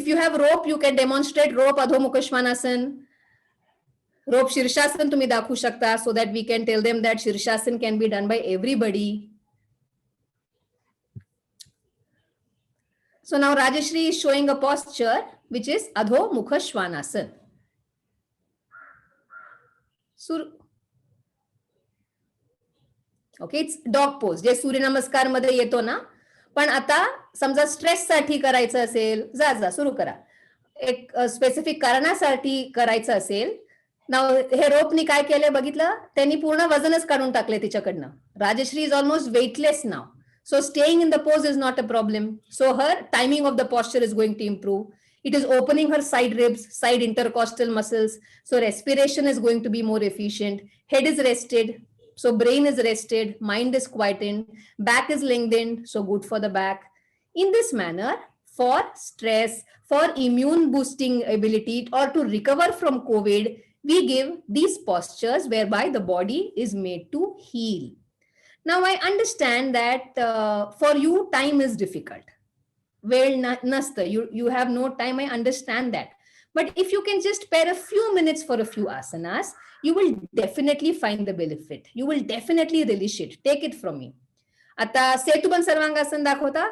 If you have rope, you can demonstrate rope Adho Mukha Svanasana. Rope Shirshasana तुम्ही दाखवू शकता so that we can tell them that Shirshasana can be done by everybody. So now Rajeshri is showing a posture which is Adho Mukha Svanasana. Okay, it's dog pose जे सूर्य नमस्कार मध्ये येतो ना. पण आता समजा स्ट्रेस साठी करायचं असेल, जा सुरू करा. एक स्पेसिफिक कारणासाठी करायचं असेल. नाव हे रोपनी काय केलंय बघितलं, त्यांनी पूर्ण वजनच काढून टाकले तिच्याकडनं. Rajshree is almost weightless now. So staying in the pose is not a problem. So her timing of the posture is going to improve. It is opening her side ribs, side intercostal muscles. So respiration is going to be more efficient. Head is rested. So brain is rested. Mind is quietened. Back is lengthened. So good for the back. In this manner, for stress, for immune boosting ability, or to recover from COVID, we give these postures whereby the body is made to heal. Now, I understand that for you, time is difficult. Well, nasta, you have no time. I understand that. But if you can just spare a few minutes for a few asanas, you will definitely find the benefit. You will definitely relish it. Take it from me. आता सेतुबंद सर्वांगासन दाखवता.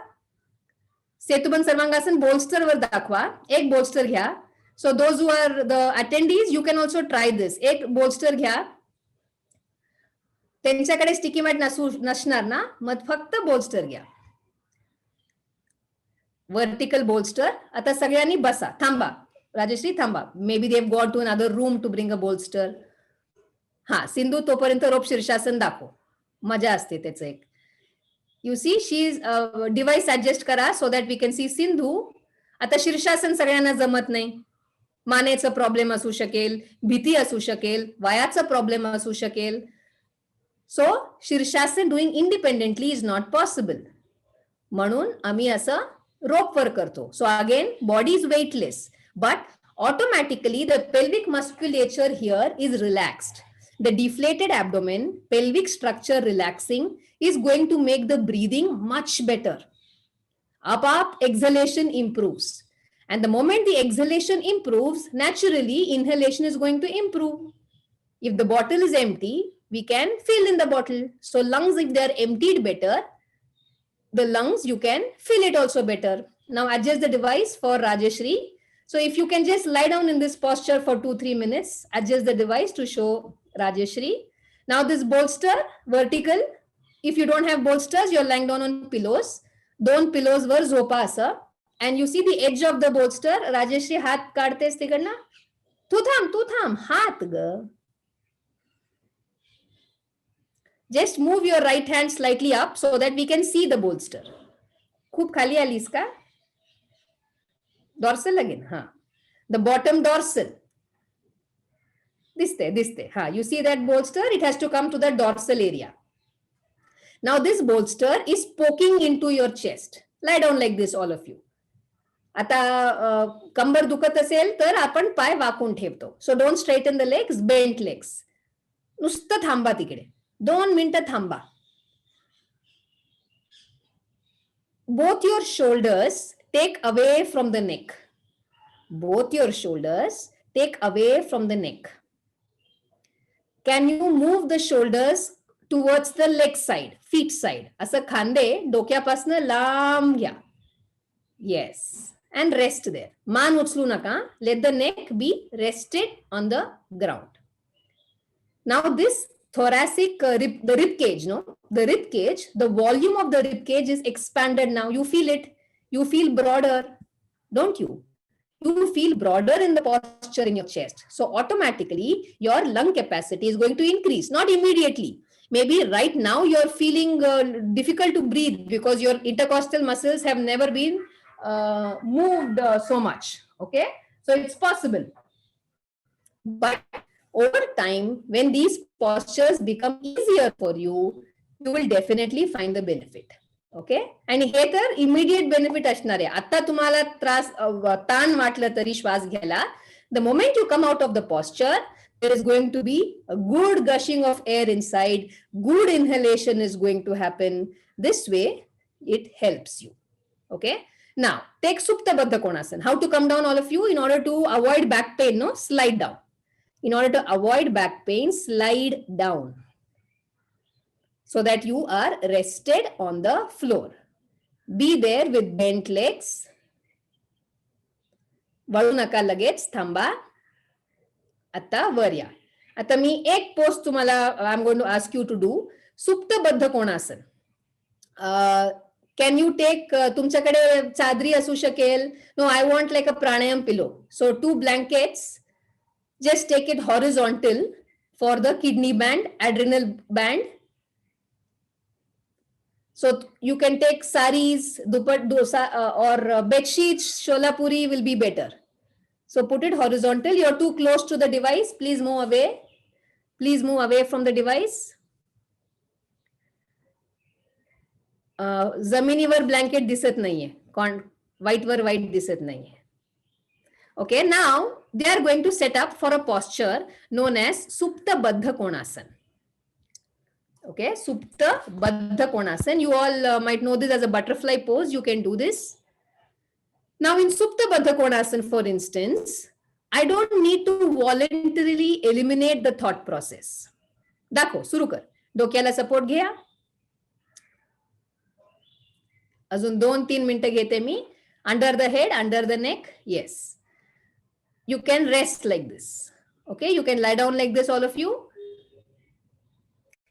सेतुबंद sarvangasana bolster वर दाखवा. एक bolster घ्या. So those who are the attendees, you can also try this. एक bolster घ्या. त्यांच्याकडे sticky mat नसणार ना, मग फक्त बोल्स्टर घ्या. Vertical bolster. आता सगळ्यांनी बसा. थांबा राजश्री, थांबा. Maybe they have got to another room to bring a bolster. हा, सिंधू तोपर्यंत रोप शीर्षासन दाखव. मजा असते त्याचं एक. You see, she is device adjust करा so that we can see Sindhu. आता शीर्षासन सगळ्यांना जमत नाही. मानेचा प्रॉब्लेम असू शकेल, भीती असू शकेल, वयाचा प्रॉब्लेम असू शकेल. So, शीर्षासन doing independently is not possible. म्हणून आम्ही असं रोपवर करतो. So again, body is weightless, but automatically the pelvic musculature here is relaxed. The deflated abdomen, pelvic structure relaxing is going to make the breathing much better. Up, exhalation improves. And the moment the exhalation improves, naturally inhalation is going to improve. If the bottle is empty, we can fill in the bottle. So lungs, if they are emptied better, the lungs, you can fill it also better. Now adjust the device for Rajeshri. So if you can just lie down in this posture for 2-3 minutes, adjust the device to show Rajeshri. Now this bolster, vertical. If you don't have bolsters, you're lying down on pillows. दोन pillows वर झोपा असं. And you see the edge of the bolster. Rajeshri, हात काढतेस तिकडनं. तू थांब, हात ग. Just move your right hand slightly up so that we can see the bolster. खूप खाली आलीस का? Dorsal again. हाँ. The bottom dorsal. दिसते. हाँ. You see that bolster? It has to come to the dorsal area. Now this bolster is poking into your chest. Lie down like this, all of you. आता कंबर दुखत असेल तर आपण पाय वाकून ठेवतो. So don't straighten the legs, bent legs. नुसतं थांबा तिकडे. 2 मिनिटं थांबा. Both your shoulders take away from the neck. Both your shoulders take away from the neck. Can you move the shoulders towards the leg side, feet side? असं खांदे डोक्यापासून लांब घ्या. Yes. And rest there. मान उचलू नका. Let the neck be rested on the ground. Now this thoracic the rib cage, no? The rib cage, the volume of the rib cage is expanded now. You feel it. You feel broader, don't you? You feel broader in the posture in your chest. So automatically your lung capacity is going to increase. Not immediately. Maybe right now you're feeling difficult to breathe because your intercostal muscles have never been moved so much. Okay? So it's possible. But over time, when these postures become easier for you, you will definitely find the benefit. Okay? आणि हे तर immediate benefit असणार आहे. आता तुम्हाला त्रास ताण वाटलं तरी श्वास घ्यायला, the moment you come out of the posture, there is going to be a good gushing of air inside, good inhalation is going to happen. This way, it helps you. Okay? Now, take Supta Baddha Konasana. How to come down, all of you, in order to avoid back pain, no? Slide down. In order to avoid back pain, slide down so that you are rested on the floor. Be there with bent legs. वळू नका लगेच, थांबा. आता वर या. आता मी एक pose तुम्हाला I am going to ask you to do. Supta baddha Konasana. Can you take, तुमच्याकडे चादरी असू शकेल. No, I want like a pranayama pillow. So 2 blankets. Just take it horizontal for the kidney band, adrenal band. So you can take saris, or bed sheets, sholapuri will be better. So put it horizontal. You're too close to the device. Please move away. Please move away from the device. जमिनीवर blanket दिसत नाहीये. white वर white दिसत नाही. Okay, now they are going to set up for a posture known as Supta Baddha Konasana. Okay, Supta Baddha Konasana. You all might know this as a butterfly pose. You can do this. Now in Supta Baddha Konasana, for instance, I don't need to voluntarily eliminate the thought process. दाखव, सुरू कर. डोक्याला support घ्या. अजून 2-3 मिनिटं घेते मी. Under the head, under the neck. Yes. You can rest like this. Okay, you can lie down like this, all of you.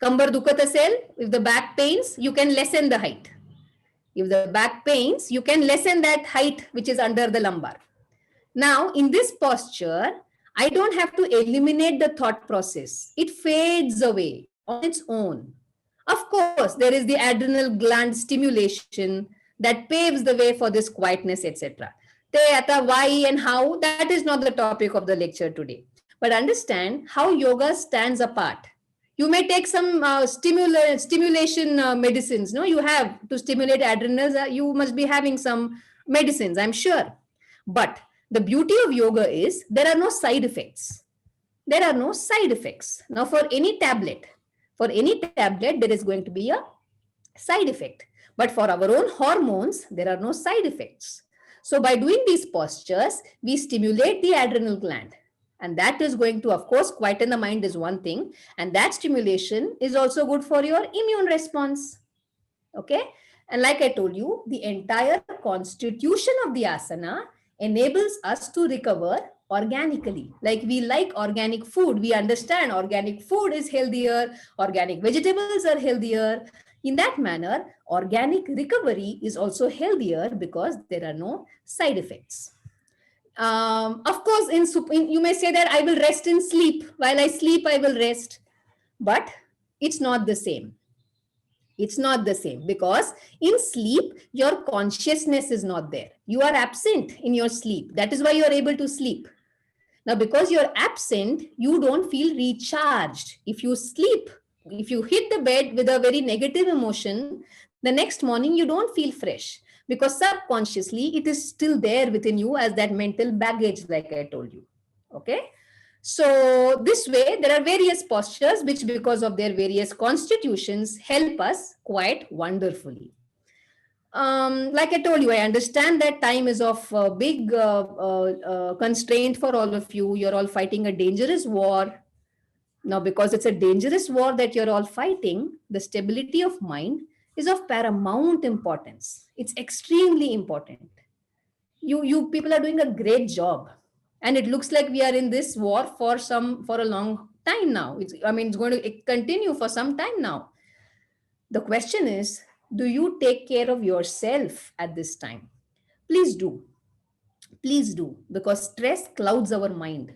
Kambar दुखत असेल, if the back pains, you can lessen the height. If the back pains, you can lessen that height which is under the lumbar. Now, in this posture, I don't have to eliminate the thought process. It fades away on its own. Of course, there is the adrenal gland stimulation that paves the way for this quietness, etc. Why and how, that is not the topic of the lecture today. But understand how yoga stands apart. You may take some stimulation medicines. No, you have to stimulate adrenals. You must be having some medicines, I'm sure. But the beauty of yoga is there are no side effects. There are no side effects. Now, for any tablet, there is going to be a side effect. But for our own hormones, there are no side effects. So by doing these postures, we stimulate the adrenal gland. And that is going to, of course, quieten the mind is one thing. And that stimulation is also good for your immune response. Okay. And like I told you, the entire constitution of the asana enables us to recover organically. Like we like organic food. We understand organic food is healthier. Organic vegetables are healthier. In that manner, organic recovery is also healthier because there are no side effects. Of course, you may say that I will rest in sleep. While I sleep, I will rest. But it's not the same. It's not the same because in sleep, your consciousness is not there. You are absent in your sleep. That is why you are able to sleep. Now, because you're absent, you don't feel recharged. If you sleep, if you hit the bed with a very negative emotion, the next morning you don't feel fresh because subconsciously it is still there within you as that mental baggage, like I told you. Okay. So this way, there are various postures which, because of their various constitutions, help us quite wonderfully. Like I told you, I understand that time is of big constraint for all of you. You're all fighting a dangerous war. Now, because it's a dangerous war that you're all fighting, the stability of mind is of paramount importance. It's extremely important. You people are doing a great job. And it looks like we are in this war for a long time now. It's going to continue for some time now. The question is, do you take care of yourself at this time? Please do. Please do, because stress clouds our mind.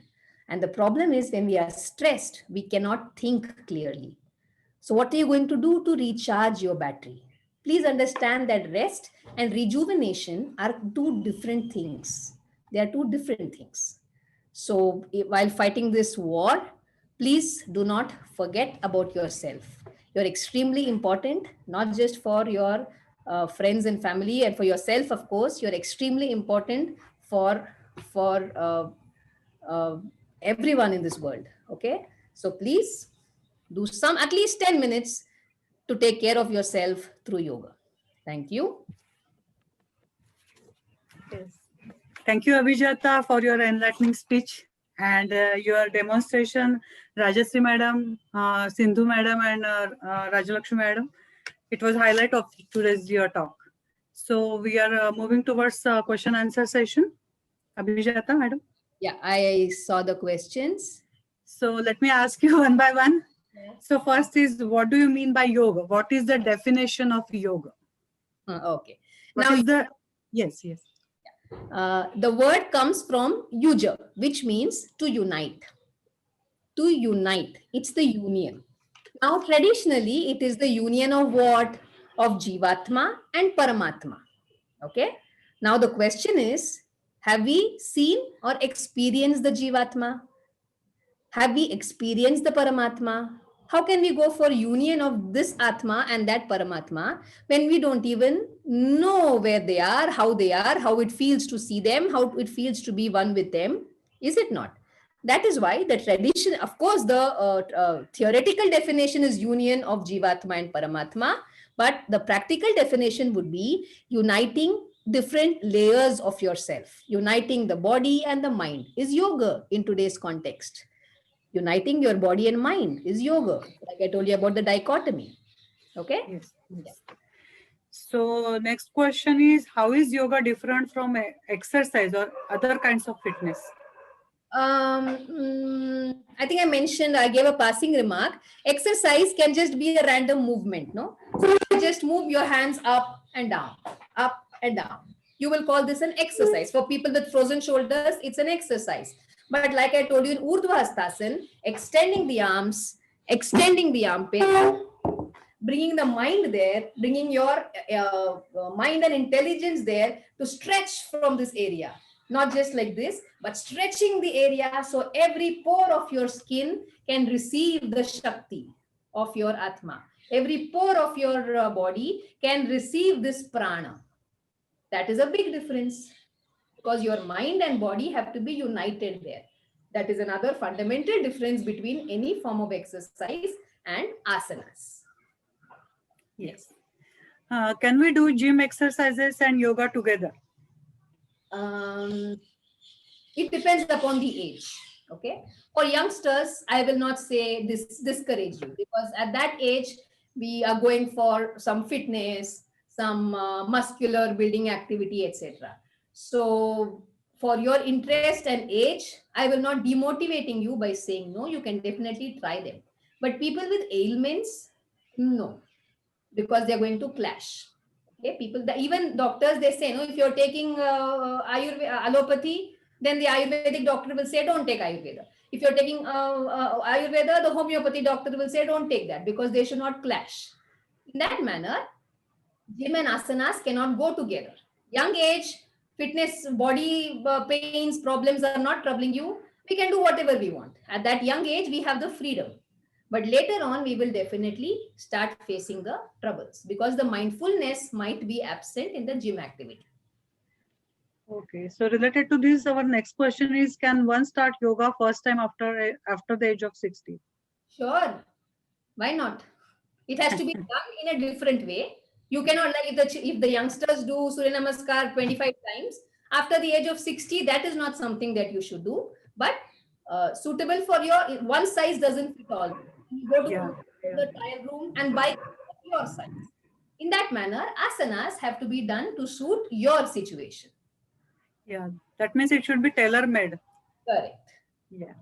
And the problem is when we are stressed, we cannot think clearly. So what are you going to do to recharge your battery? Please understand that rest and rejuvenation are two different things. They are two different things. So while fighting this war, please do not forget about yourself. You're extremely important, not just for your friends and family and for yourself, of course. You're extremely important for everyone in this world. Okay. So please do at least 10 minutes to take care of yourself through yoga. Thank you. Yes. Thank you, Abhijata, for your enlightening speech and your demonstration, Rajasri Madam, Sindhu Madam, and Rajalakshmi Madam. It was highlight of today's your talk. So we are moving towards question answer session. Abhijata, Madam. Yeah, I saw the questions. So let me ask you one by one. Yes. So first is, what do you mean by yoga? What is the definition of yoga? Okay. Yes. The word comes from yuja, which means to unite. To unite. It's the union. Now, traditionally, it is the union of what? Of Jivatma and Paramatma. Okay. Now, the question is, have we seen or experienced the Jivatma? Have we experienced the Paramatma? How can we go for union of this Atma and that Paramatma when we don't even know where they are, how it feels to see them, how it feels to be one with them? Is it not? That is why the tradition, of course, the theoretical definition is union of Jivatma and Paramatma, but the practical definition would be uniting different layers of yourself, uniting the body and the mind is yoga in today's context. Uniting your body and mind is yoga, like I told you about the dichotomy. Okay. Yes. Yes. So next question is, how is yoga different from exercise or other kinds of fitness? I think I mentioned, I gave a passing remark. Exercise can just be a random movement, no? So you just move your hands up and down, up and down. You will call this an exercise. For people with frozen shoulders, it's an exercise. But like I told you in Urdhva Hastasana, extending the arms, extending the armpit, bringing the mind there, bringing your mind and intelligence there to stretch from this area. Not just like this, but stretching the area so every pore of your skin can receive the Shakti of your Atma. Every pore of your body can receive this prana. That is a big difference because your mind and body have to be united there. That is another fundamental difference between any form of exercise and asanas. Yes. Can we do gym exercises and yoga together? It depends upon the age. Okay. For youngsters, I will not say this discourage you because at that age, we are going for some fitness, some muscular building activity, etc. So for your interest and age, I will not demotivating you by saying no, you can definitely try them. But people with ailments, no, because they're going to clash. Okay, people, even doctors, they say, no, if you're taking allopathy, then the Ayurvedic doctor will say, don't take Ayurveda. If you're taking Ayurveda, the homeopathy doctor will say, don't take that because they should not clash. In that manner, gym and asanas cannot go together. Young age, fitness, body pains, problems are not troubling you. We can do whatever we want. At that young age, we have the freedom. But later on, we will definitely start facing the troubles because the mindfulness might be absent in the gym activity. Okay, so related to this, our next question is, can one start yoga first time after the age of 60? Sure. Why not? It has to be done in a different way. You cannot, like if the youngsters do Surya Namaskar 25 times, after the age of 60, that is not something that you should do. But suitable for your, one size doesn't fit all. You go to the trial room and buy your size. In that manner, asanas have to be done to suit your situation. Yeah, that means it should be tailor-made. Correct. Yeah.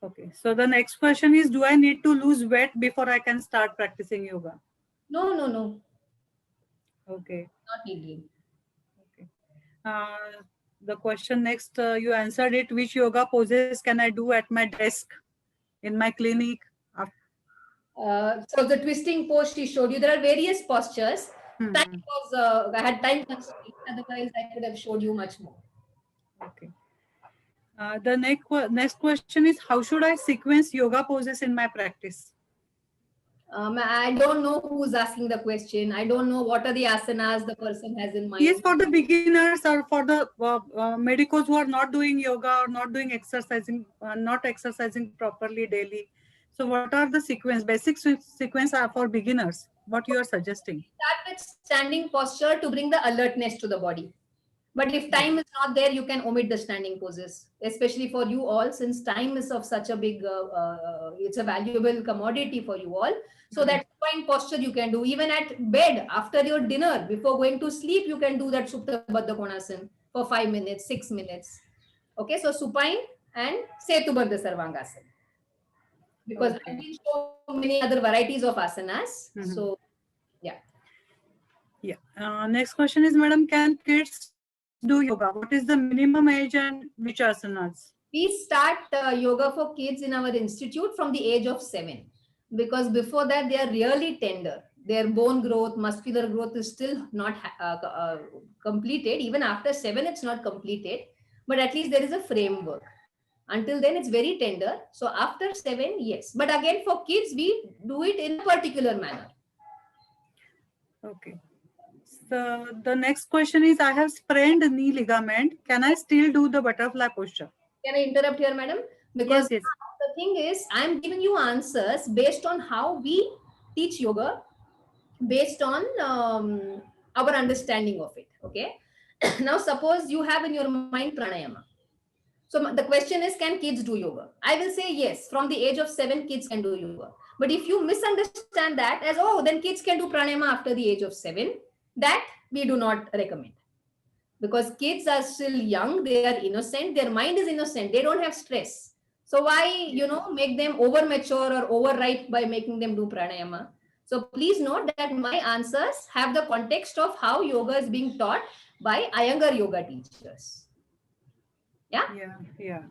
Okay, so the next question is, do I need to lose weight before I can start practicing yoga? No, no, no. Okay. Not needed. Okay. The question next, you answered it. Which yoga poses can I do at my desk, in my clinic? So the twisting pose she showed you, there are various postures. Time was, I had time constraint, otherwise I could have showed you much more. Okay. The next question is, how should I sequence yoga poses in my practice? I don't know who's asking the question. I don't know what are the asanas the person has in mind. Yes, for the beginners or for the medicos who are not doing yoga or not doing exercising, not exercising properly daily. So what are the basic sequence are for beginners? What you are suggesting? Start with standing posture to bring the alertness to the body. But if time is not there, you can omit the standing poses, especially for you all, since time is of such a big, it's a valuable commodity for you all. So that supine posture you can do even at bed after your dinner, before going to sleep, you can do that Supta Baddha Konasana for 5 minutes, 6 minutes. Okay, so supine and Setu Baddha Sarvangasana. Because I've been shown many other varieties of asanas. So, yeah. Yeah. Next question is, Madam, can kids do yoga? What is the minimum age and which asanas? We start yoga for kids in our institute from the age of 7. Because before that, they are really tender. Their bone growth, muscular growth is still not completed. Even after 7, it's not completed. But at least there is a framework. Until then, it's very tender. So after 7, yes. But again, for kids, we do it in a particular manner. Okay. So the next question is, I have sprained knee ligament. Can I still do the butterfly posture? Can I interrupt here, madam? Because Yes. the thing is, I'm giving you answers based on how we teach yoga, based on our understanding of it. Okay. Now, suppose you have in your mind pranayama. So the question is, can kids do yoga? I will say yes. From the age of 7, kids can do yoga. But if you misunderstand that as, oh, then kids can do pranayama after the age of 7, that we do not recommend. Because kids are still young, they are innocent, their mind is innocent, they don't have stress. So why, make them over mature or overripe by making them do pranayama? So please note that my answers have the context of how yoga is being taught by Iyengar yoga teachers. Yeah.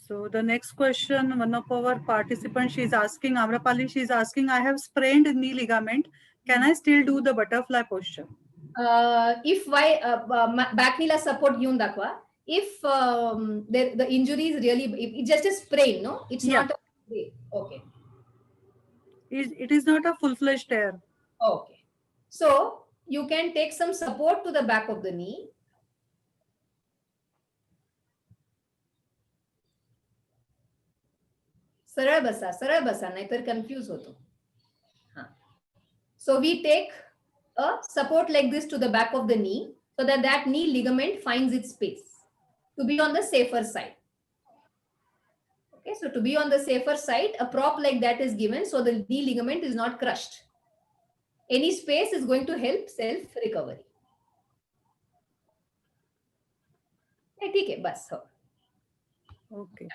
So the next question, one of our participants, she's asking, Amrapali, she's asking, I have sprained knee ligament. Can I still do the butterfly posture? If back knee support घेऊन दाखवा. If the injury is really, it's just a sprain, no? It's not a, okay. It is not a full-fledged tear. Okay. So you can take some support to the back of the knee. सरळ बसा नाहीतर confuse होतो. So we take a support like this to the back of the knee so that knee ligament finds its space to be on the safer side. Okay, so to be on the safer side, a prop like that is given so the knee ligament is not crushed. Any space is going to help self-recovery. ठीक है, बस हो. Okay.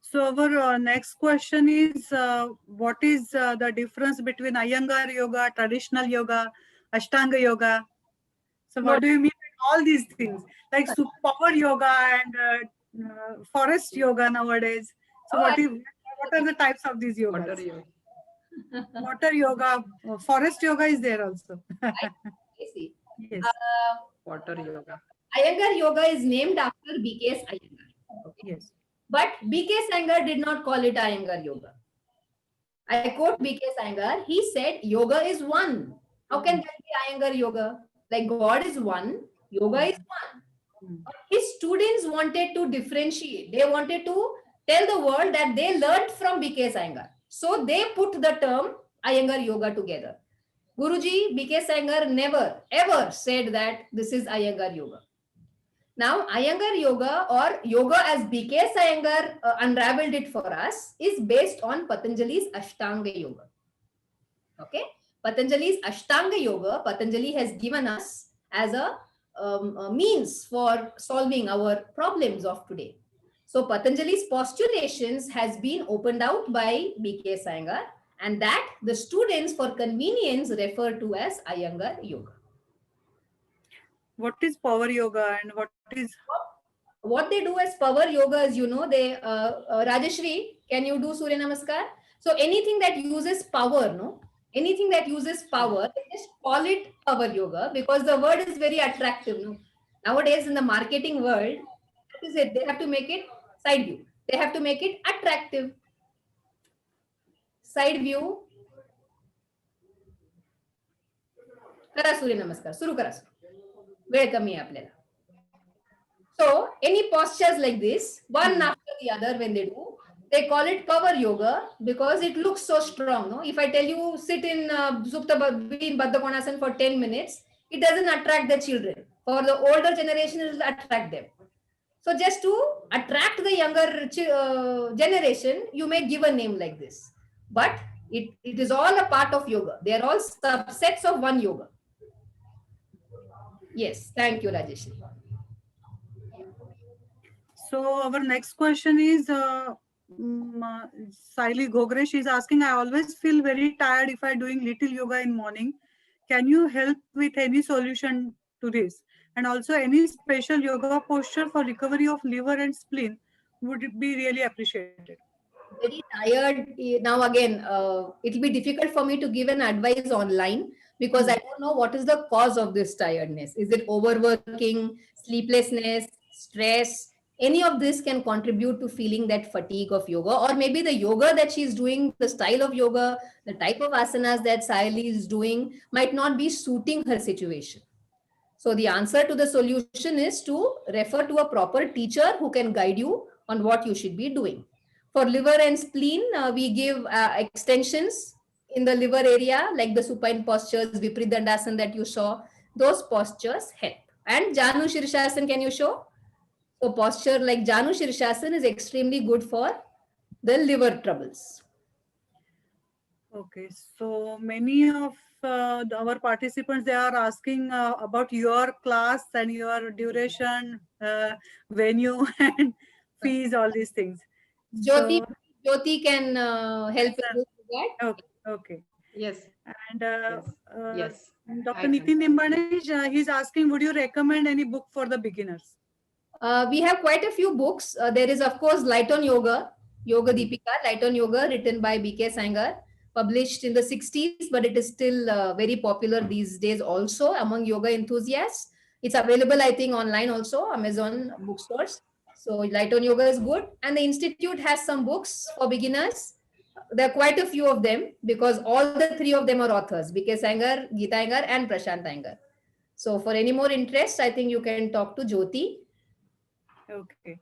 So our next question is, what is the difference between Iyengar yoga, traditional yoga, Ashtanga yoga? So what do you mean by all these things? Like power yoga and forest yoga nowadays. So what are the types of these yogas? Water yoga. Water yoga, forest yoga is there also. I see. Yes. Water yoga. Iyengar yoga is named after B.K.S. Iyengar. Okay. Yes. But B.K.S. Iyengar did not call it Iyengar yoga. I quote B.K.S. Iyengar. He said, yoga is one. How can that be Iyengar yoga? Like God is one, yoga is one. His students wanted to differentiate. They wanted to tell the world that they learned from B.K.S. Iyengar. So they put the term Iyengar yoga together. Guruji, B.K.S. Iyengar never ever said that this is Iyengar yoga. Now, Iyengar yoga or yoga as B.K.S. Iyengar unraveled it for us is based on Patanjali's Ashtanga yoga. Okay, Patanjali's Ashtanga yoga, Patanjali has given us as a means for solving our problems of today. So Patanjali's postulations has been opened out by B.K.S. Iyengar, and that the students for convenience refer to as Iyengar yoga. What is power yoga and what they do as power yoga is, they Rajeshri, can you do Surya Namaskar? So anything that uses power, anything that uses power, they just call it power yoga because the word is very attractive. Nowadays in the marketing world, that is it. They have to make it side view. They have to make it attractive. Side view. करा सूर्य नमस्कार सुरू करा वेळ कमी आहे आपल्याला. So any postures like this, one after the other, when they do, they call it power yoga because it looks so strong. No, if I tell you sit in Supta Baddha Konasana for 10 minutes, it doesn't attract the children. For the older generation, it will attract them. So just to attract the younger generation, you may give a name like this. But it is all a part of yoga. They are all subsets of one yoga. Yes, thank you, Rajesh. So our next question is, Saili Gogre, she is asking, I always feel very tired if I doing little yoga in morning. Can you help with any solution to this? And also any special yoga posture for recovery of liver and spleen would be really appreciated. Very tired. Now again, it will be difficult for me to give an advice online because I don't know what is the cause of this tiredness. Is it overworking, sleeplessness, stress? any of this can contribute to feeling that fatigue of yoga, or maybe the yoga that she's doing, the style of yoga, the type of asanas that Sayali is doing might not be suiting her situation. So the answer to the solution is to refer to a proper teacher who can guide you on what you should be doing. For liver and spleen, we give extensions in the liver area, like the supine postures, Viparit Dandasana that you saw. Those postures help. And Janu Shirshasana, can you show? So posture like Janu Shirshasana is extremely good for the liver troubles. Okay, so many of our participants, they are asking about your class and your duration, venue and fees, all these things. Jyoti can help with that. Okay, okay. Yes. And Yes. Dr. I can. Nitin Nimbanesh, he's asking, would you recommend any book for the beginners? We have quite a few books. There is, of course, Light on Yoga, Yoga Deepika, Light on Yoga, written by B.K. Sanger, published in the 60s, but it is still very popular these days also among yoga enthusiasts. It's available, I think, online also, Amazon bookstores. So Light on Yoga is good. And the Institute has some books for beginners. There are quite a few of them because all the three of them are authors, B.K. Sanger, Geeta Iyengar, and Prashant Iyengar. So for any more interest, I think you can talk to Jyoti. Okay.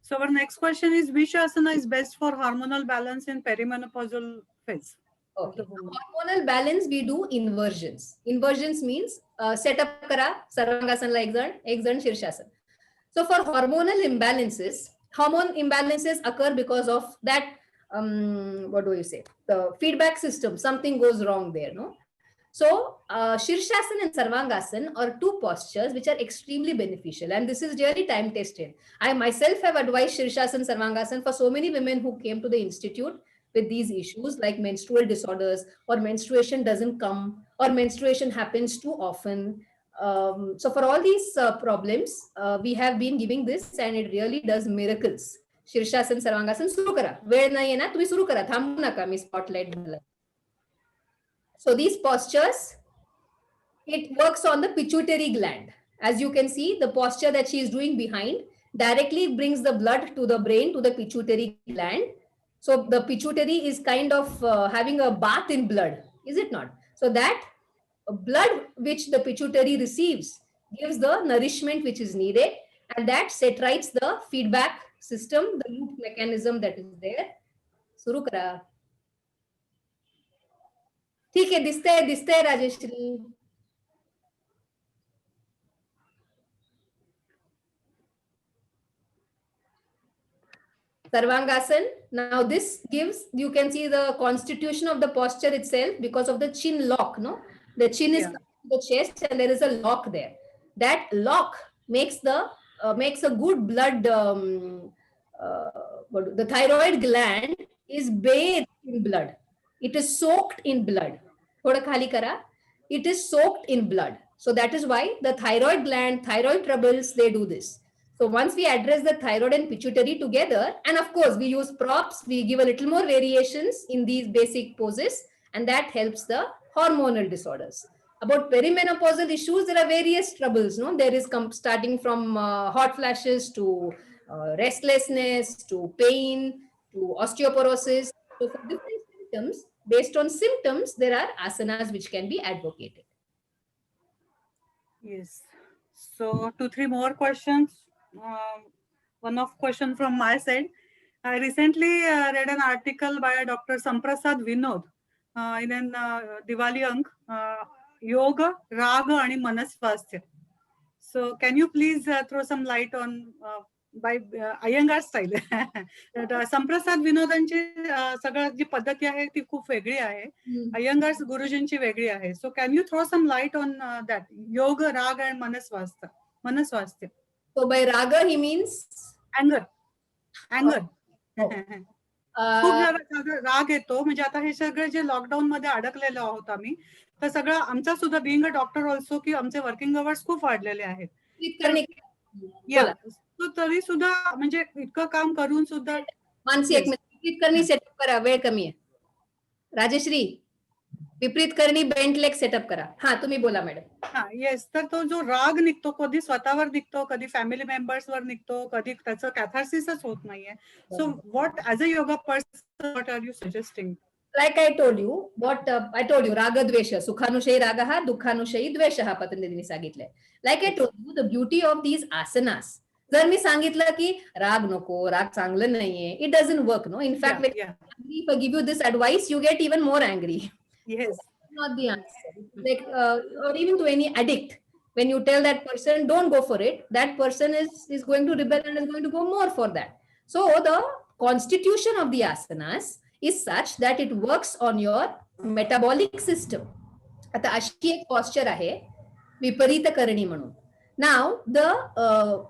So our next question is, which asana is best for hormonal balance in perimenopausal phase? Okay. Hormonal balance, we do inversions. Inversions means set up kara, sarvangasana ek zan shirshasana. So for hormonal imbalances, hormone imbalances occur because of that, what do you say? The feedback system, something goes wrong there, no? So Shirshasana and Sarvangasana are two postures which are extremely beneficial, and this is really time tested. I myself have advised Shirshasana, Sarvangasana for so many women who came to the institute with these issues like menstrual disorders, or menstruation doesn't come, or menstruation happens too often. So for all these problems, we have been giving this, and it really does miracles. Shirshasana, Sarvangasana, suru kara. Ved nahi hai na, tumi suru kara. Thambu naka, mi spotlight dala. So these postures, it works on the pituitary gland. As you can see, the posture that she is doing behind directly brings the blood to the brain, to the pituitary gland. So the pituitary is kind of having a bath in blood, is it not? So that blood which the pituitary receives gives the nourishment which is needed, and that satiates the feedback system, the loop mechanism that is there. Suru kara. ठीक है, दिसते है Rajshree. Sarvangasana. Now this gives, you can see the constitution of the posture itself because of the chin lock, no? The chin is to the chest and there is a lock there. That lock makes the makes a good blood, the thyroid gland is bathed in blood. It is soaked in blood. Thoda khali kara. It is soaked in blood. So that is why the thyroid gland, thyroid troubles, they do this. So once we address the thyroid and pituitary together, and of course we use props, we give a little more variations in these basic poses, and that helps the hormonal disorders. About perimenopausal issues, there are various troubles. No, there is starting from hot flashes to restlessness to pain to osteoporosis. So for different symptoms, based on symptoms, there are asanas which can be advocated. Yes. So 2-3 more questions. One of question from my side. I recently read an article by Dr. Samprasad Vinod in an Diwali Ank, Yoga, Raga and Manaswasthya. So can you please throw some light on by Iyengar style? Samprasad विनोदांची सगळं जी पद्धती आहे ती खूप वेगळी आहे. अय्यंगार गुरुजींची वेगळी आहे. So can you throw some light on that? Yoga, Raga and Manaswasthya. So by Raga he means anger. Oh. खूप जरा राग येतो. म्हणजे आता हे सगळं जे लॉकडाऊन मध्ये अडकलेलो आहोत आम्ही, तर सगळं आमचा सुद्धा बिंग अ डॉक्टर ऑल्सो की आमचे वर्किंग अवर्स खूप वाढलेले आहेत. तो तरी सुद्धा म्हणजे इतकं काम करून सुद्धा मानसी एक मिनिट सेटअप करा, वेळ कमी आहे. राजेश्री विपरीत करणी बेंट लेग सेटअप करा. हा, तुम्ही बोला मॅडम. हा येस, तर तो जो राग निघतो कधी स्वतःवर निघतो, कधी फॅमिली मेंबर्सवर निघतो, कधी त्याचं कॅथार्सिसच होत नाहीये. So what as a yoga person what are you suggesting? Like I told you, I told you, raga dvesha, sukhanushai ragaha, dukhanushai dveshaha पतंजलीने सांगितलंय. Like I told you, the beauty of these asanas. जर मी सांगितलं की राग नको, राग चांगलं नाहीये, it doesn't work, no. In fact, if I give you this advice, you get even more angry. Yes. Not the answer. Like, or even to any addict, when you tell that person, don't go for it, that person is going to rebel and is going to go more for that. So the constitution of the asanas is such that it works on your metabolic system. आता अशी एक posture आहे विपरीत करणी म्हणून. Now the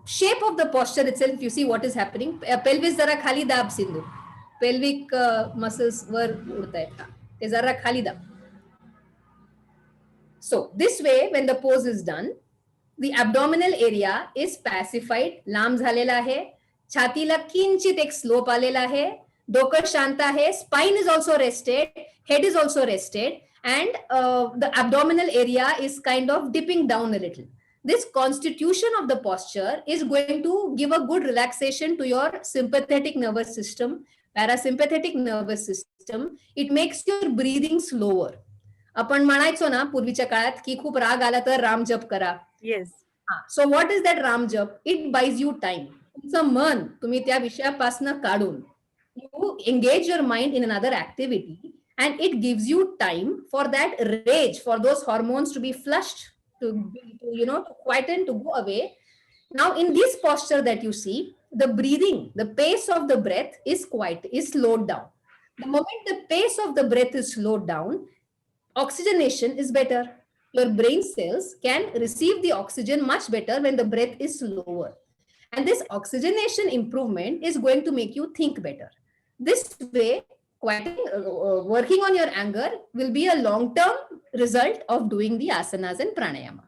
shape of the posture itself, you see what is happening. Pelvis जरा खाली दाब Sindhu. Pelvic muscles वर उडतायत. ते जरा खाली दाब. So this way, when the pose is done, the abdominal area is pacified. लांब झालेला आहे. छातीला किंचित एक स्लोप आलेला आहे. डोकं शांत आहे. Spine is also rested. Head is also rested. And the abdominal area is kind of dipping down a little. This constitution of the posture is going to give a good relaxation to your sympathetic nervous system, parasympathetic nervous system. It makes your breathing slower. आपण म्हणायचो ना पूर्वीच्या काळात की खूप राग आला तर राम जप करा. Yes. So what is that Ram jap? It buys you time. तुमचं मन तुम्ही त्या विषयापासून काढून you engage your mind in another activity and it gives you time for that rage, for those hormones to be flushed, to quieten, to go away. Now in this posture that you see, the breathing, the pace of the breath is slowed down. The moment the pace of the breath is slowed down, oxygenation is better. Your brain cells can receive the oxygen much better when the breath is slower. And this oxygenation improvement is going to make you think better. This way, working on your anger will be a long-term result of doing the asanas and pranayama.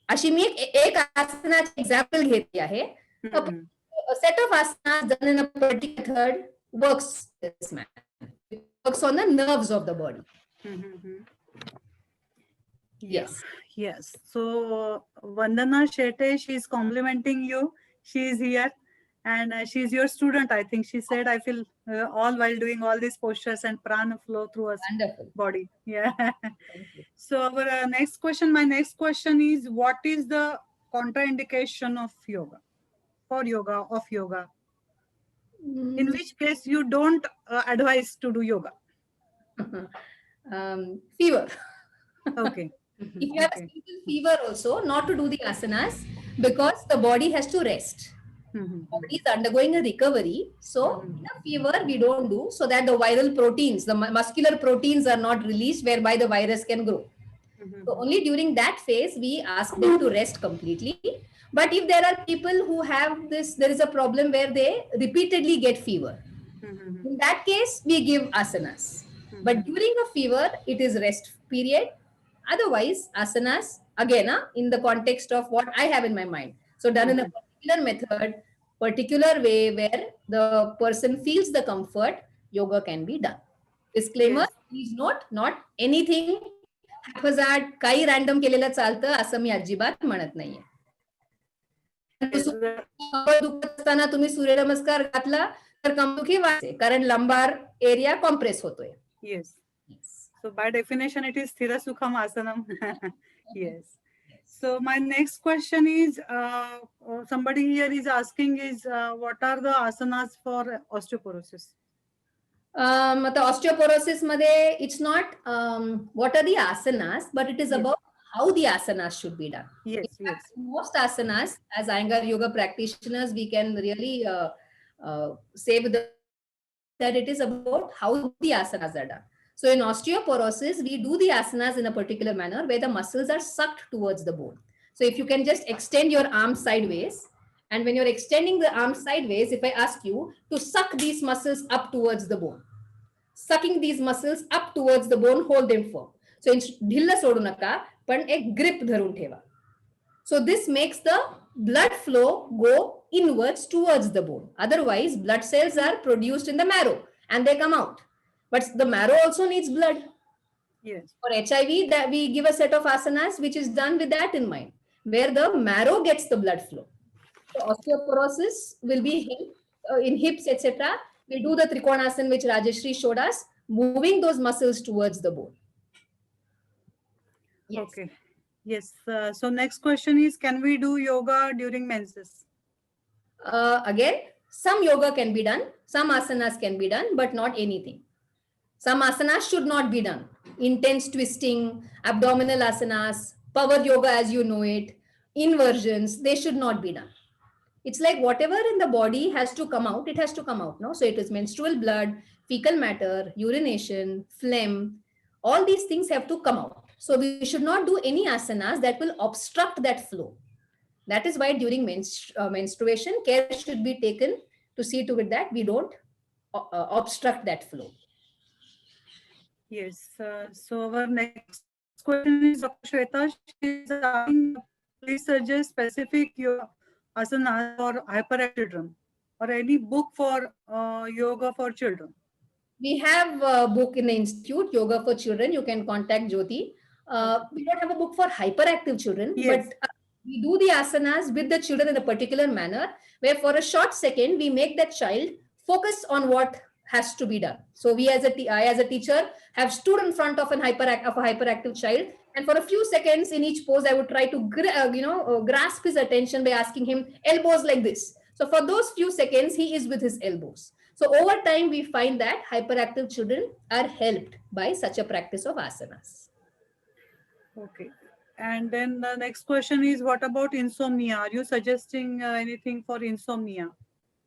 अशी मी एक आसनाचे example घेतली आहे. A set of asanas done in a particular method works this manner. It works on the nerves of the body. Yes. Yes. So Vandana Shetty, she is complimenting you. She is here. And she is your student, I think. She said, I feel all while doing all these postures and prana flow through her body. Yeah. So our next question, my next question is, what is the contraindication of yoga? For yoga, of yoga? In which case you don't advise to do yoga? Fever. Okay. If you have a simple fever also, not to do the asanas because the body has to rest. Body is undergoing a recovery, so in a fever we don't do, so that the viral proteins, the muscular proteins are not released, whereby the virus can grow. So only during that phase we ask them to rest completely. But if there are people who have this, there is a problem where they repeatedly get fever. In that case, we give asanas. But during a fever, it is rest period. Otherwise, asanas, again, in the context of what I have in my mind. So done in a particular method, particular way where the person feels the comfort, yoga can be done. Disclaimer, please note, not anything haphazard, काही random केलेलं चालतं असं मी अजिबात म्हणत नाहीये. दुखत असताना तुम्ही सूर्यनमस्कार घातला तर कमदुखी वाचते, कारण लंबार एरिया कॉम्प्रेस होतोय. Yes. So by definition, it is Sthira Sukham Asanam. Yes. So my next question is, somebody here is asking is, what are the asanas for osteoporosis? The osteoporosis मध्ये it's not what are the asanas, but it is about how the asanas should be done. Yes, In fact, yes. most asanas, as Iyengar yoga practitioners, we can really say with that it is about how the asanas are done. So in osteoporosis, we do the asanas in a particular manner where the muscles are sucked towards the bone. So if you can just extend your arms sideways, and when you're extending the arms sideways, if I ask you to suck these muscles up towards the bone, sucking these muscles up towards the bone, hold them firm. So ढिल्ल सोडू नका, पण एक grip धरून ठेवा. So this makes the blood flow go inwards towards the bone. Otherwise, blood cells are produced in the marrow and they come out. But the marrow also needs blood. Yes. For HIV, that we give a set of asanas which is done with that in mind, where the marrow gets the blood flow. So osteoporosis will be in hips, etc. We do the Trikonasana, which Rajeshri showed us, moving those muscles towards the bone. Yes. Okay. Yes. So next question is, can we do yoga during menses? Again, some yoga can be done, some asanas can be done, but not anything. Some asanas should not be done. Intense twisting, abdominal asanas, power yoga as you know it, inversions, they should not be done. It's like whatever in the body has to come out, it has to come out. No? So it is menstrual blood, fecal matter, urination, phlegm, all these things have to come out. So we should not do any asanas that will obstruct that flow. That is why during menstruation, care should be taken to see to it that we don't obstruct that flow. Yes. So our next question is Dr. Shweta. She is asking, please suggest specific yoga asana for hyperactive children or any book for yoga for children. We have a book in the institute, Yoga for Children. You can contact Jyoti. We don't have a book for hyperactive children, Yes. but we do the asanas with the children in a particular manner, where for a short second, we make that child focus on what has to be done. So we I as a teacher have stood in front of a hyperactive child, and for a few seconds in each pose, I would try to grasp his attention by asking him elbows like this. So for those few seconds, he is with his elbows. So over time, we find that hyperactive children are helped by such a practice of asanas. Okay. And then the next question is, what about insomnia? Are you suggesting anything for insomnia?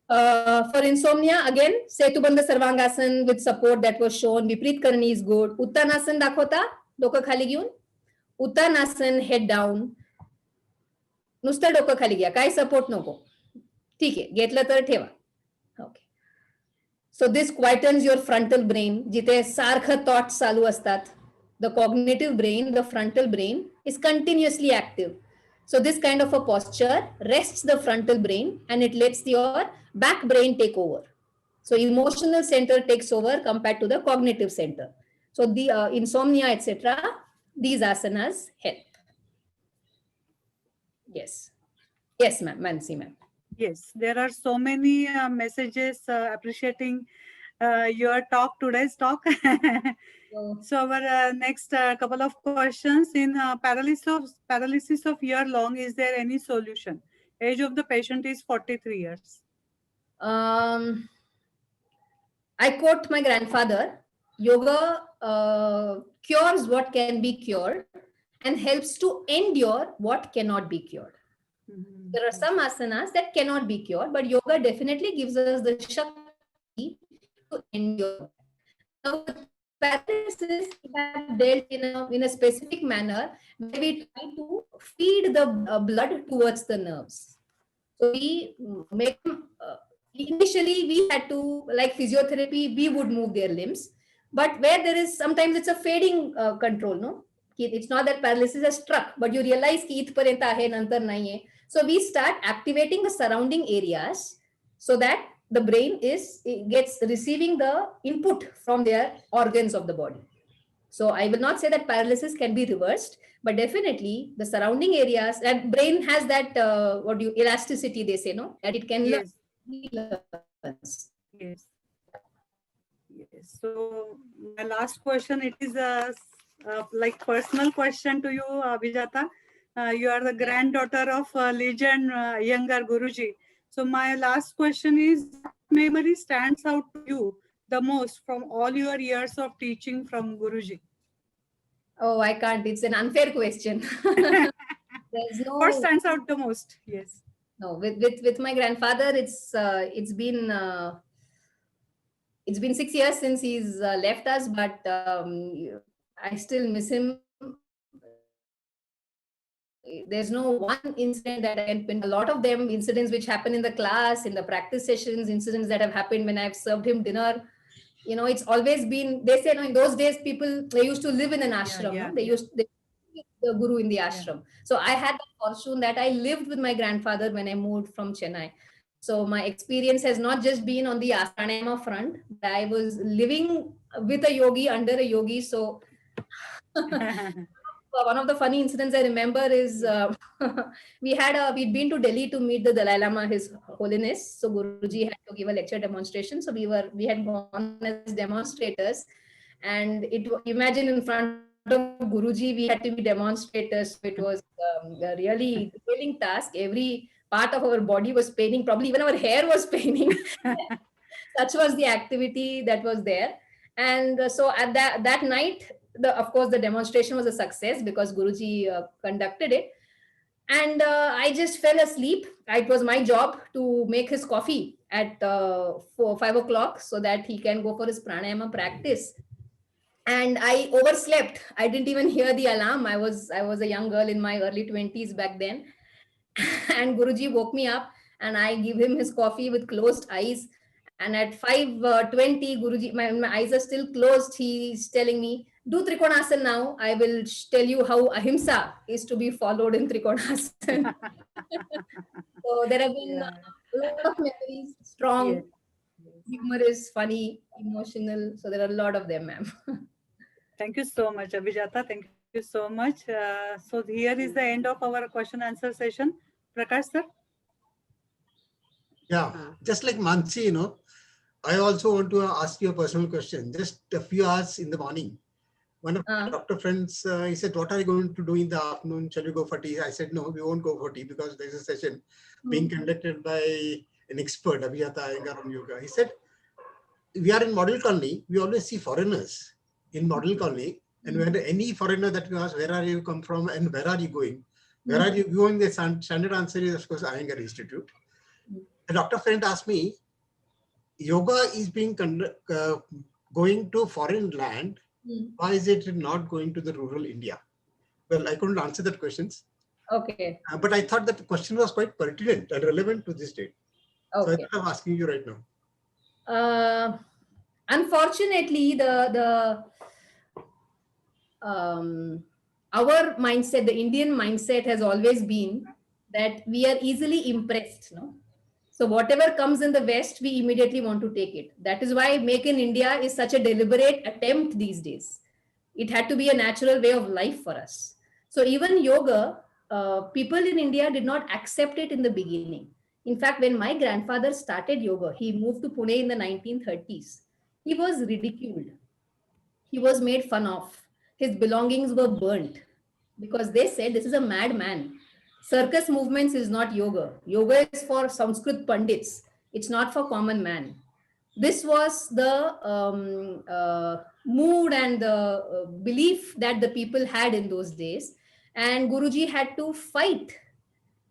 For insomnia, again, Setubandha Sarvangasana with support that was shown. Viprit Karani is good. Uttanasana dakhwata, डोकं खाली घेऊन. Uttanasana, head down. नुसतं डोकं खाली घ्या, काय support नको. ठीक आहे, घेतलं तर ठेवा. Okay. So this quietens your frontal brain, जिथे सारखं thoughts चालू असतात. The cognitive brain, the frontal brain is continuously active. So this kind of a posture rests the frontal brain and it lets your back brain take over. So emotional center takes over compared to the cognitive center. So the insomnia, etc., these asanas help. Yes. Yes, ma'am. Mansi, ma'am. Yes, there are so many messages appreciating your talk, today's talk. So our next couple of questions in paralysis of year long, is there any solution? Age of the patient is 43 years. I quote my grandfather, yoga cures what can be cured and helps to endure what cannot be cured. There are some asanas that cannot be cured, but yoga definitely gives us the shakti to endure. Now, paralysis we have dealt in a specific manner where we try to feed the blood towards the nerves. So we make initially we had to, like physiotherapy, we would move their limbs, but where there is sometimes it's a fading control, no? It's not that paralysis has struck, but you realize ki itparenta hai, nantar nahi hai. So we start activating the surrounding areas so that the brain gets receiving the input from their organs of the body. So I will not say that paralysis can be reversed, but definitely the surrounding areas, and brain has that elasticity, they say, no, that it can Yes. learn. Yes. Yes. So my last question, it is a like personal question to you, Abhijata. You are the granddaughter of legend Iyengar Guruji. So my last question is, what memory stands out to you the most from all your years of teaching from Guruji? Oh, I can't. It's an unfair question. There's no. What stands out the most? Yes. No, with my grandfather, it's been 6 years since he's left us, but I still miss him. There's no one incident that I can pin. A lot of them incidents which happen in the class, in the practice sessions, incidents that have happened when I've served him dinner. You know, it's always been, they say, no, in those days, they used to live in an ashram. Yeah, no? They used the guru in the ashram. So I had the fortune that I lived with my grandfather when I moved from Chennai. So my experience has not just been on the pranayama front. I was living with a yogi, under a yogi. So One of the funny incidents I remember is we'd been to Delhi to meet the Dalai Lama, His Holiness. So Guruji had to give a lecture demonstration. So we had gone as demonstrators, and imagine in front of Guruji we had to be demonstrators. So it was a really thrilling task. Every part of our body was paining. Probably even our hair was paining. Such was the activity that was there. And so at that night, of course, the demonstration was a success because Guruji conducted it. And I just fell asleep. It was my job to make his coffee at 5 o'clock so that he can go for his pranayama practice. And I overslept. I didn't even hear the alarm. I was a young girl in my early 20s back then. And Guruji woke me up and I give him his coffee with closed eyes. And at 5:20, Guruji, my eyes are still closed. He's telling me, do Trikonasana now. I will tell you how ahimsa is to be followed in Trikonasana. So there have been a lot of memories, strong, humorous, funny, emotional. So there are a lot of them, ma'am. Thank you so much, Abhijata. Thank you so much. So here is the end of our question answer session. Prakash sir. Yeah, just like Mansi, I also want to ask you a personal question. Just a few hours in the morning, one of my doctor friends, he said, what are you going to do in the afternoon? Shall we go for tea? I said, no, we won't go for tea because there's a session being conducted by an expert, Abhijata Iyengar on yoga. He said, we are in model colony. We always see foreigners in model colony. And when any foreigner that we ask, where are you come from and where are you going? Where are you going? The standard answer is, of course, Iyengar Institute. A doctor friend asked me, yoga is being going to foreign land. Why is it not going to the rural India? Well, I couldn't answer that questions. Okay. But I thought that the question was quite pertinent and relevant to this date. Okay. So I thought I'm asking you right now. Unfortunately, our mindset, the Indian mindset, has always been that we are easily impressed. No? So whatever comes in the West, we immediately want to take it. That is why Make in India is such a deliberate attempt these days. It had to be a natural way of life for us. So even yoga, people in India did not accept it in the beginning. In fact, when my grandfather started yoga, he moved to Pune in the 1930s. He was ridiculed. He was made fun of. His belongings were burnt because they said, this is a madman. Circus movements is not yoga. Yoga is for Sanskrit Pandits. It's not for common man. This was the mood and the belief that the people had in those days. And Guruji had to fight.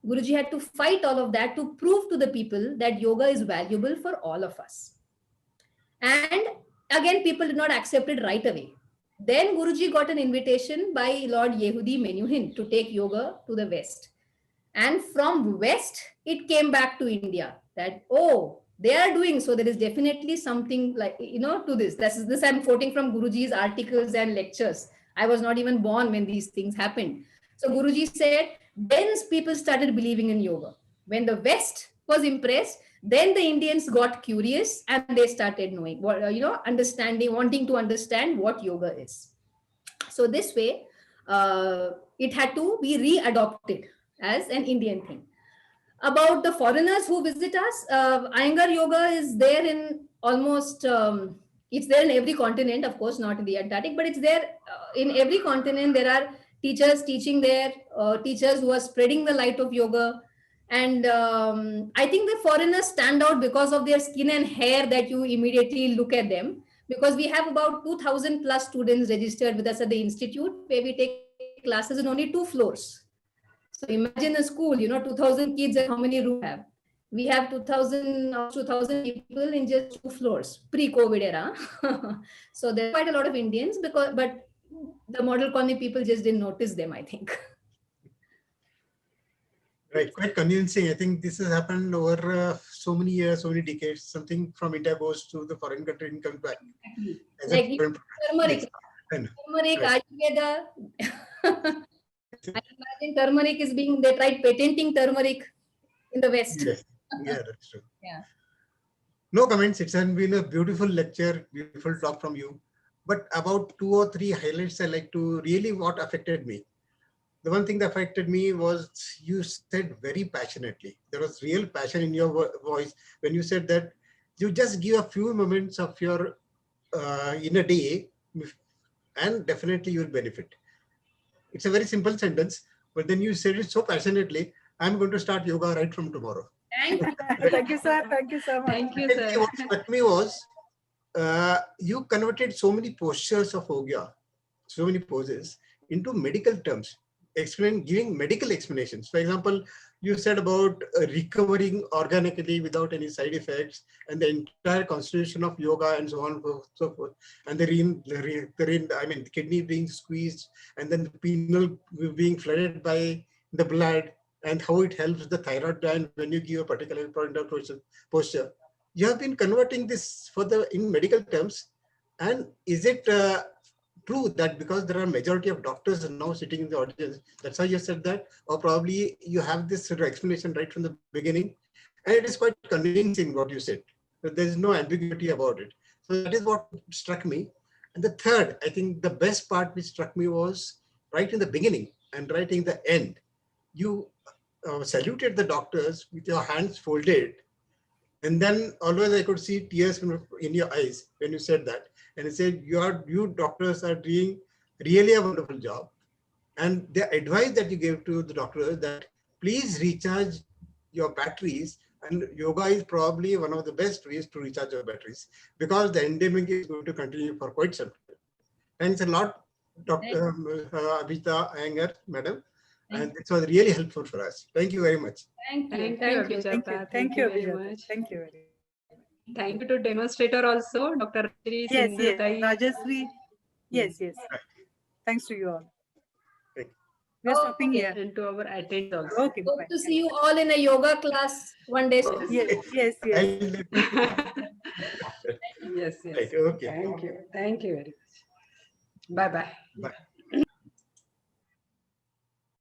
Guruji had to fight all of that to prove to the people that yoga is valuable for all of us. And again, people did not accept it right away. Then Guruji got an invitation by Lord Yehudi Menuhin to take yoga to the West. And from West, it came back to India that, oh, they are doing, so there is definitely something like, to this. This I'm quoting from Guruji's articles and lectures. I was not even born when these things happened. So Guruji said, then people started believing in yoga. When the West was impressed, then the Indians got curious and they started knowing, understanding, wanting to understand what yoga is. So this way, it had to be re-adopted as an Indian thing. About the foreigners who visit us, Iyengar Yoga is there in almost, it's there in every continent, of course, not in the Antarctic, but it's there in every continent. There are teachers teaching there, teachers who are spreading the light of yoga. And I think the foreigners stand out because of their skin and hair that you immediately look at them. Because we have about 2,000 plus students registered with us at the institute, where we take classes in only 2 floors. So imagine a school, 2,000 kids and how many rooms have. We have 2,000 people in just 2 floors, pre-COVID era. So there are quite a lot of Indians, but the model colony people just didn't notice them, I think. Right, quite convincing. I think this has happened over so many years, so many decades. Something from India goes to the foreign country and comes back. Like turmeric, right. Ayurveda. I imagine turmeric is they tried patenting turmeric in the West. Yes. Yeah, that's true. Yeah. No comments. It's been a beautiful lecture, beautiful talk from you. but about 2 or 3 highlights I like to really what affected me. The one thing that affected me was you said very passionately. There was real passion in your voice when you said that you just give a few moments of your in a day, and definitely you will benefit. It's a very simple sentence, but then you said it so passionately. I'm going to start yoga right from tomorrow. Thank you. Thank you, sir. Thank you so much. Thank you, Secondly, sir. what struck me was you converted so many postures of yoga, so many poses into medical terms, giving medical explanations. For example, you said about recovering organically without any side effects, and the entire constitution of yoga and so on and so forth, and the kidney being squeezed, and then the penile being flooded by the blood, and how it helps the thyroid gland when you give a particular point of posture. You have been converting this in medical terms, and is it true that because there are majority of doctors now sitting in the audience, that's how you said that, or probably you have this sort of explanation right from the beginning, and it is quite convincing what you said. There is no ambiguity about it. So that is what struck me. And the third, I think the best part which struck me was right in the beginning and right in the end. You saluted the doctors with your hands folded, and then always I could see tears in your eyes when you said that. And he said, you doctors are doing really a wonderful job. And the advice that you gave to the doctors that please recharge your batteries, and yoga is probably one of the best ways to recharge your batteries, because the endemic is going to continue for quite some time. Thanks a lot, Dr. Abhijita Iyengar, madam. And it was really helpful for us. Thank you very much. Thank you. Thank you, Thank you. Abhijata. Thank you very very much. Thank you very much. Thank you to demonstrator also, Dr. Rajashree, Yes, Sindhu yes. Tai. Rajashree. Yes, yes. Thanks to you all. Thank you. We are stopping Okay. here. And to our attendees also. Okay. Hope Bye. to see you all in a yoga class one day. soon. Yes, yes, yes. Yes, yes. Right, okay. Thank you. Thank you very much. Bye-bye. Bye.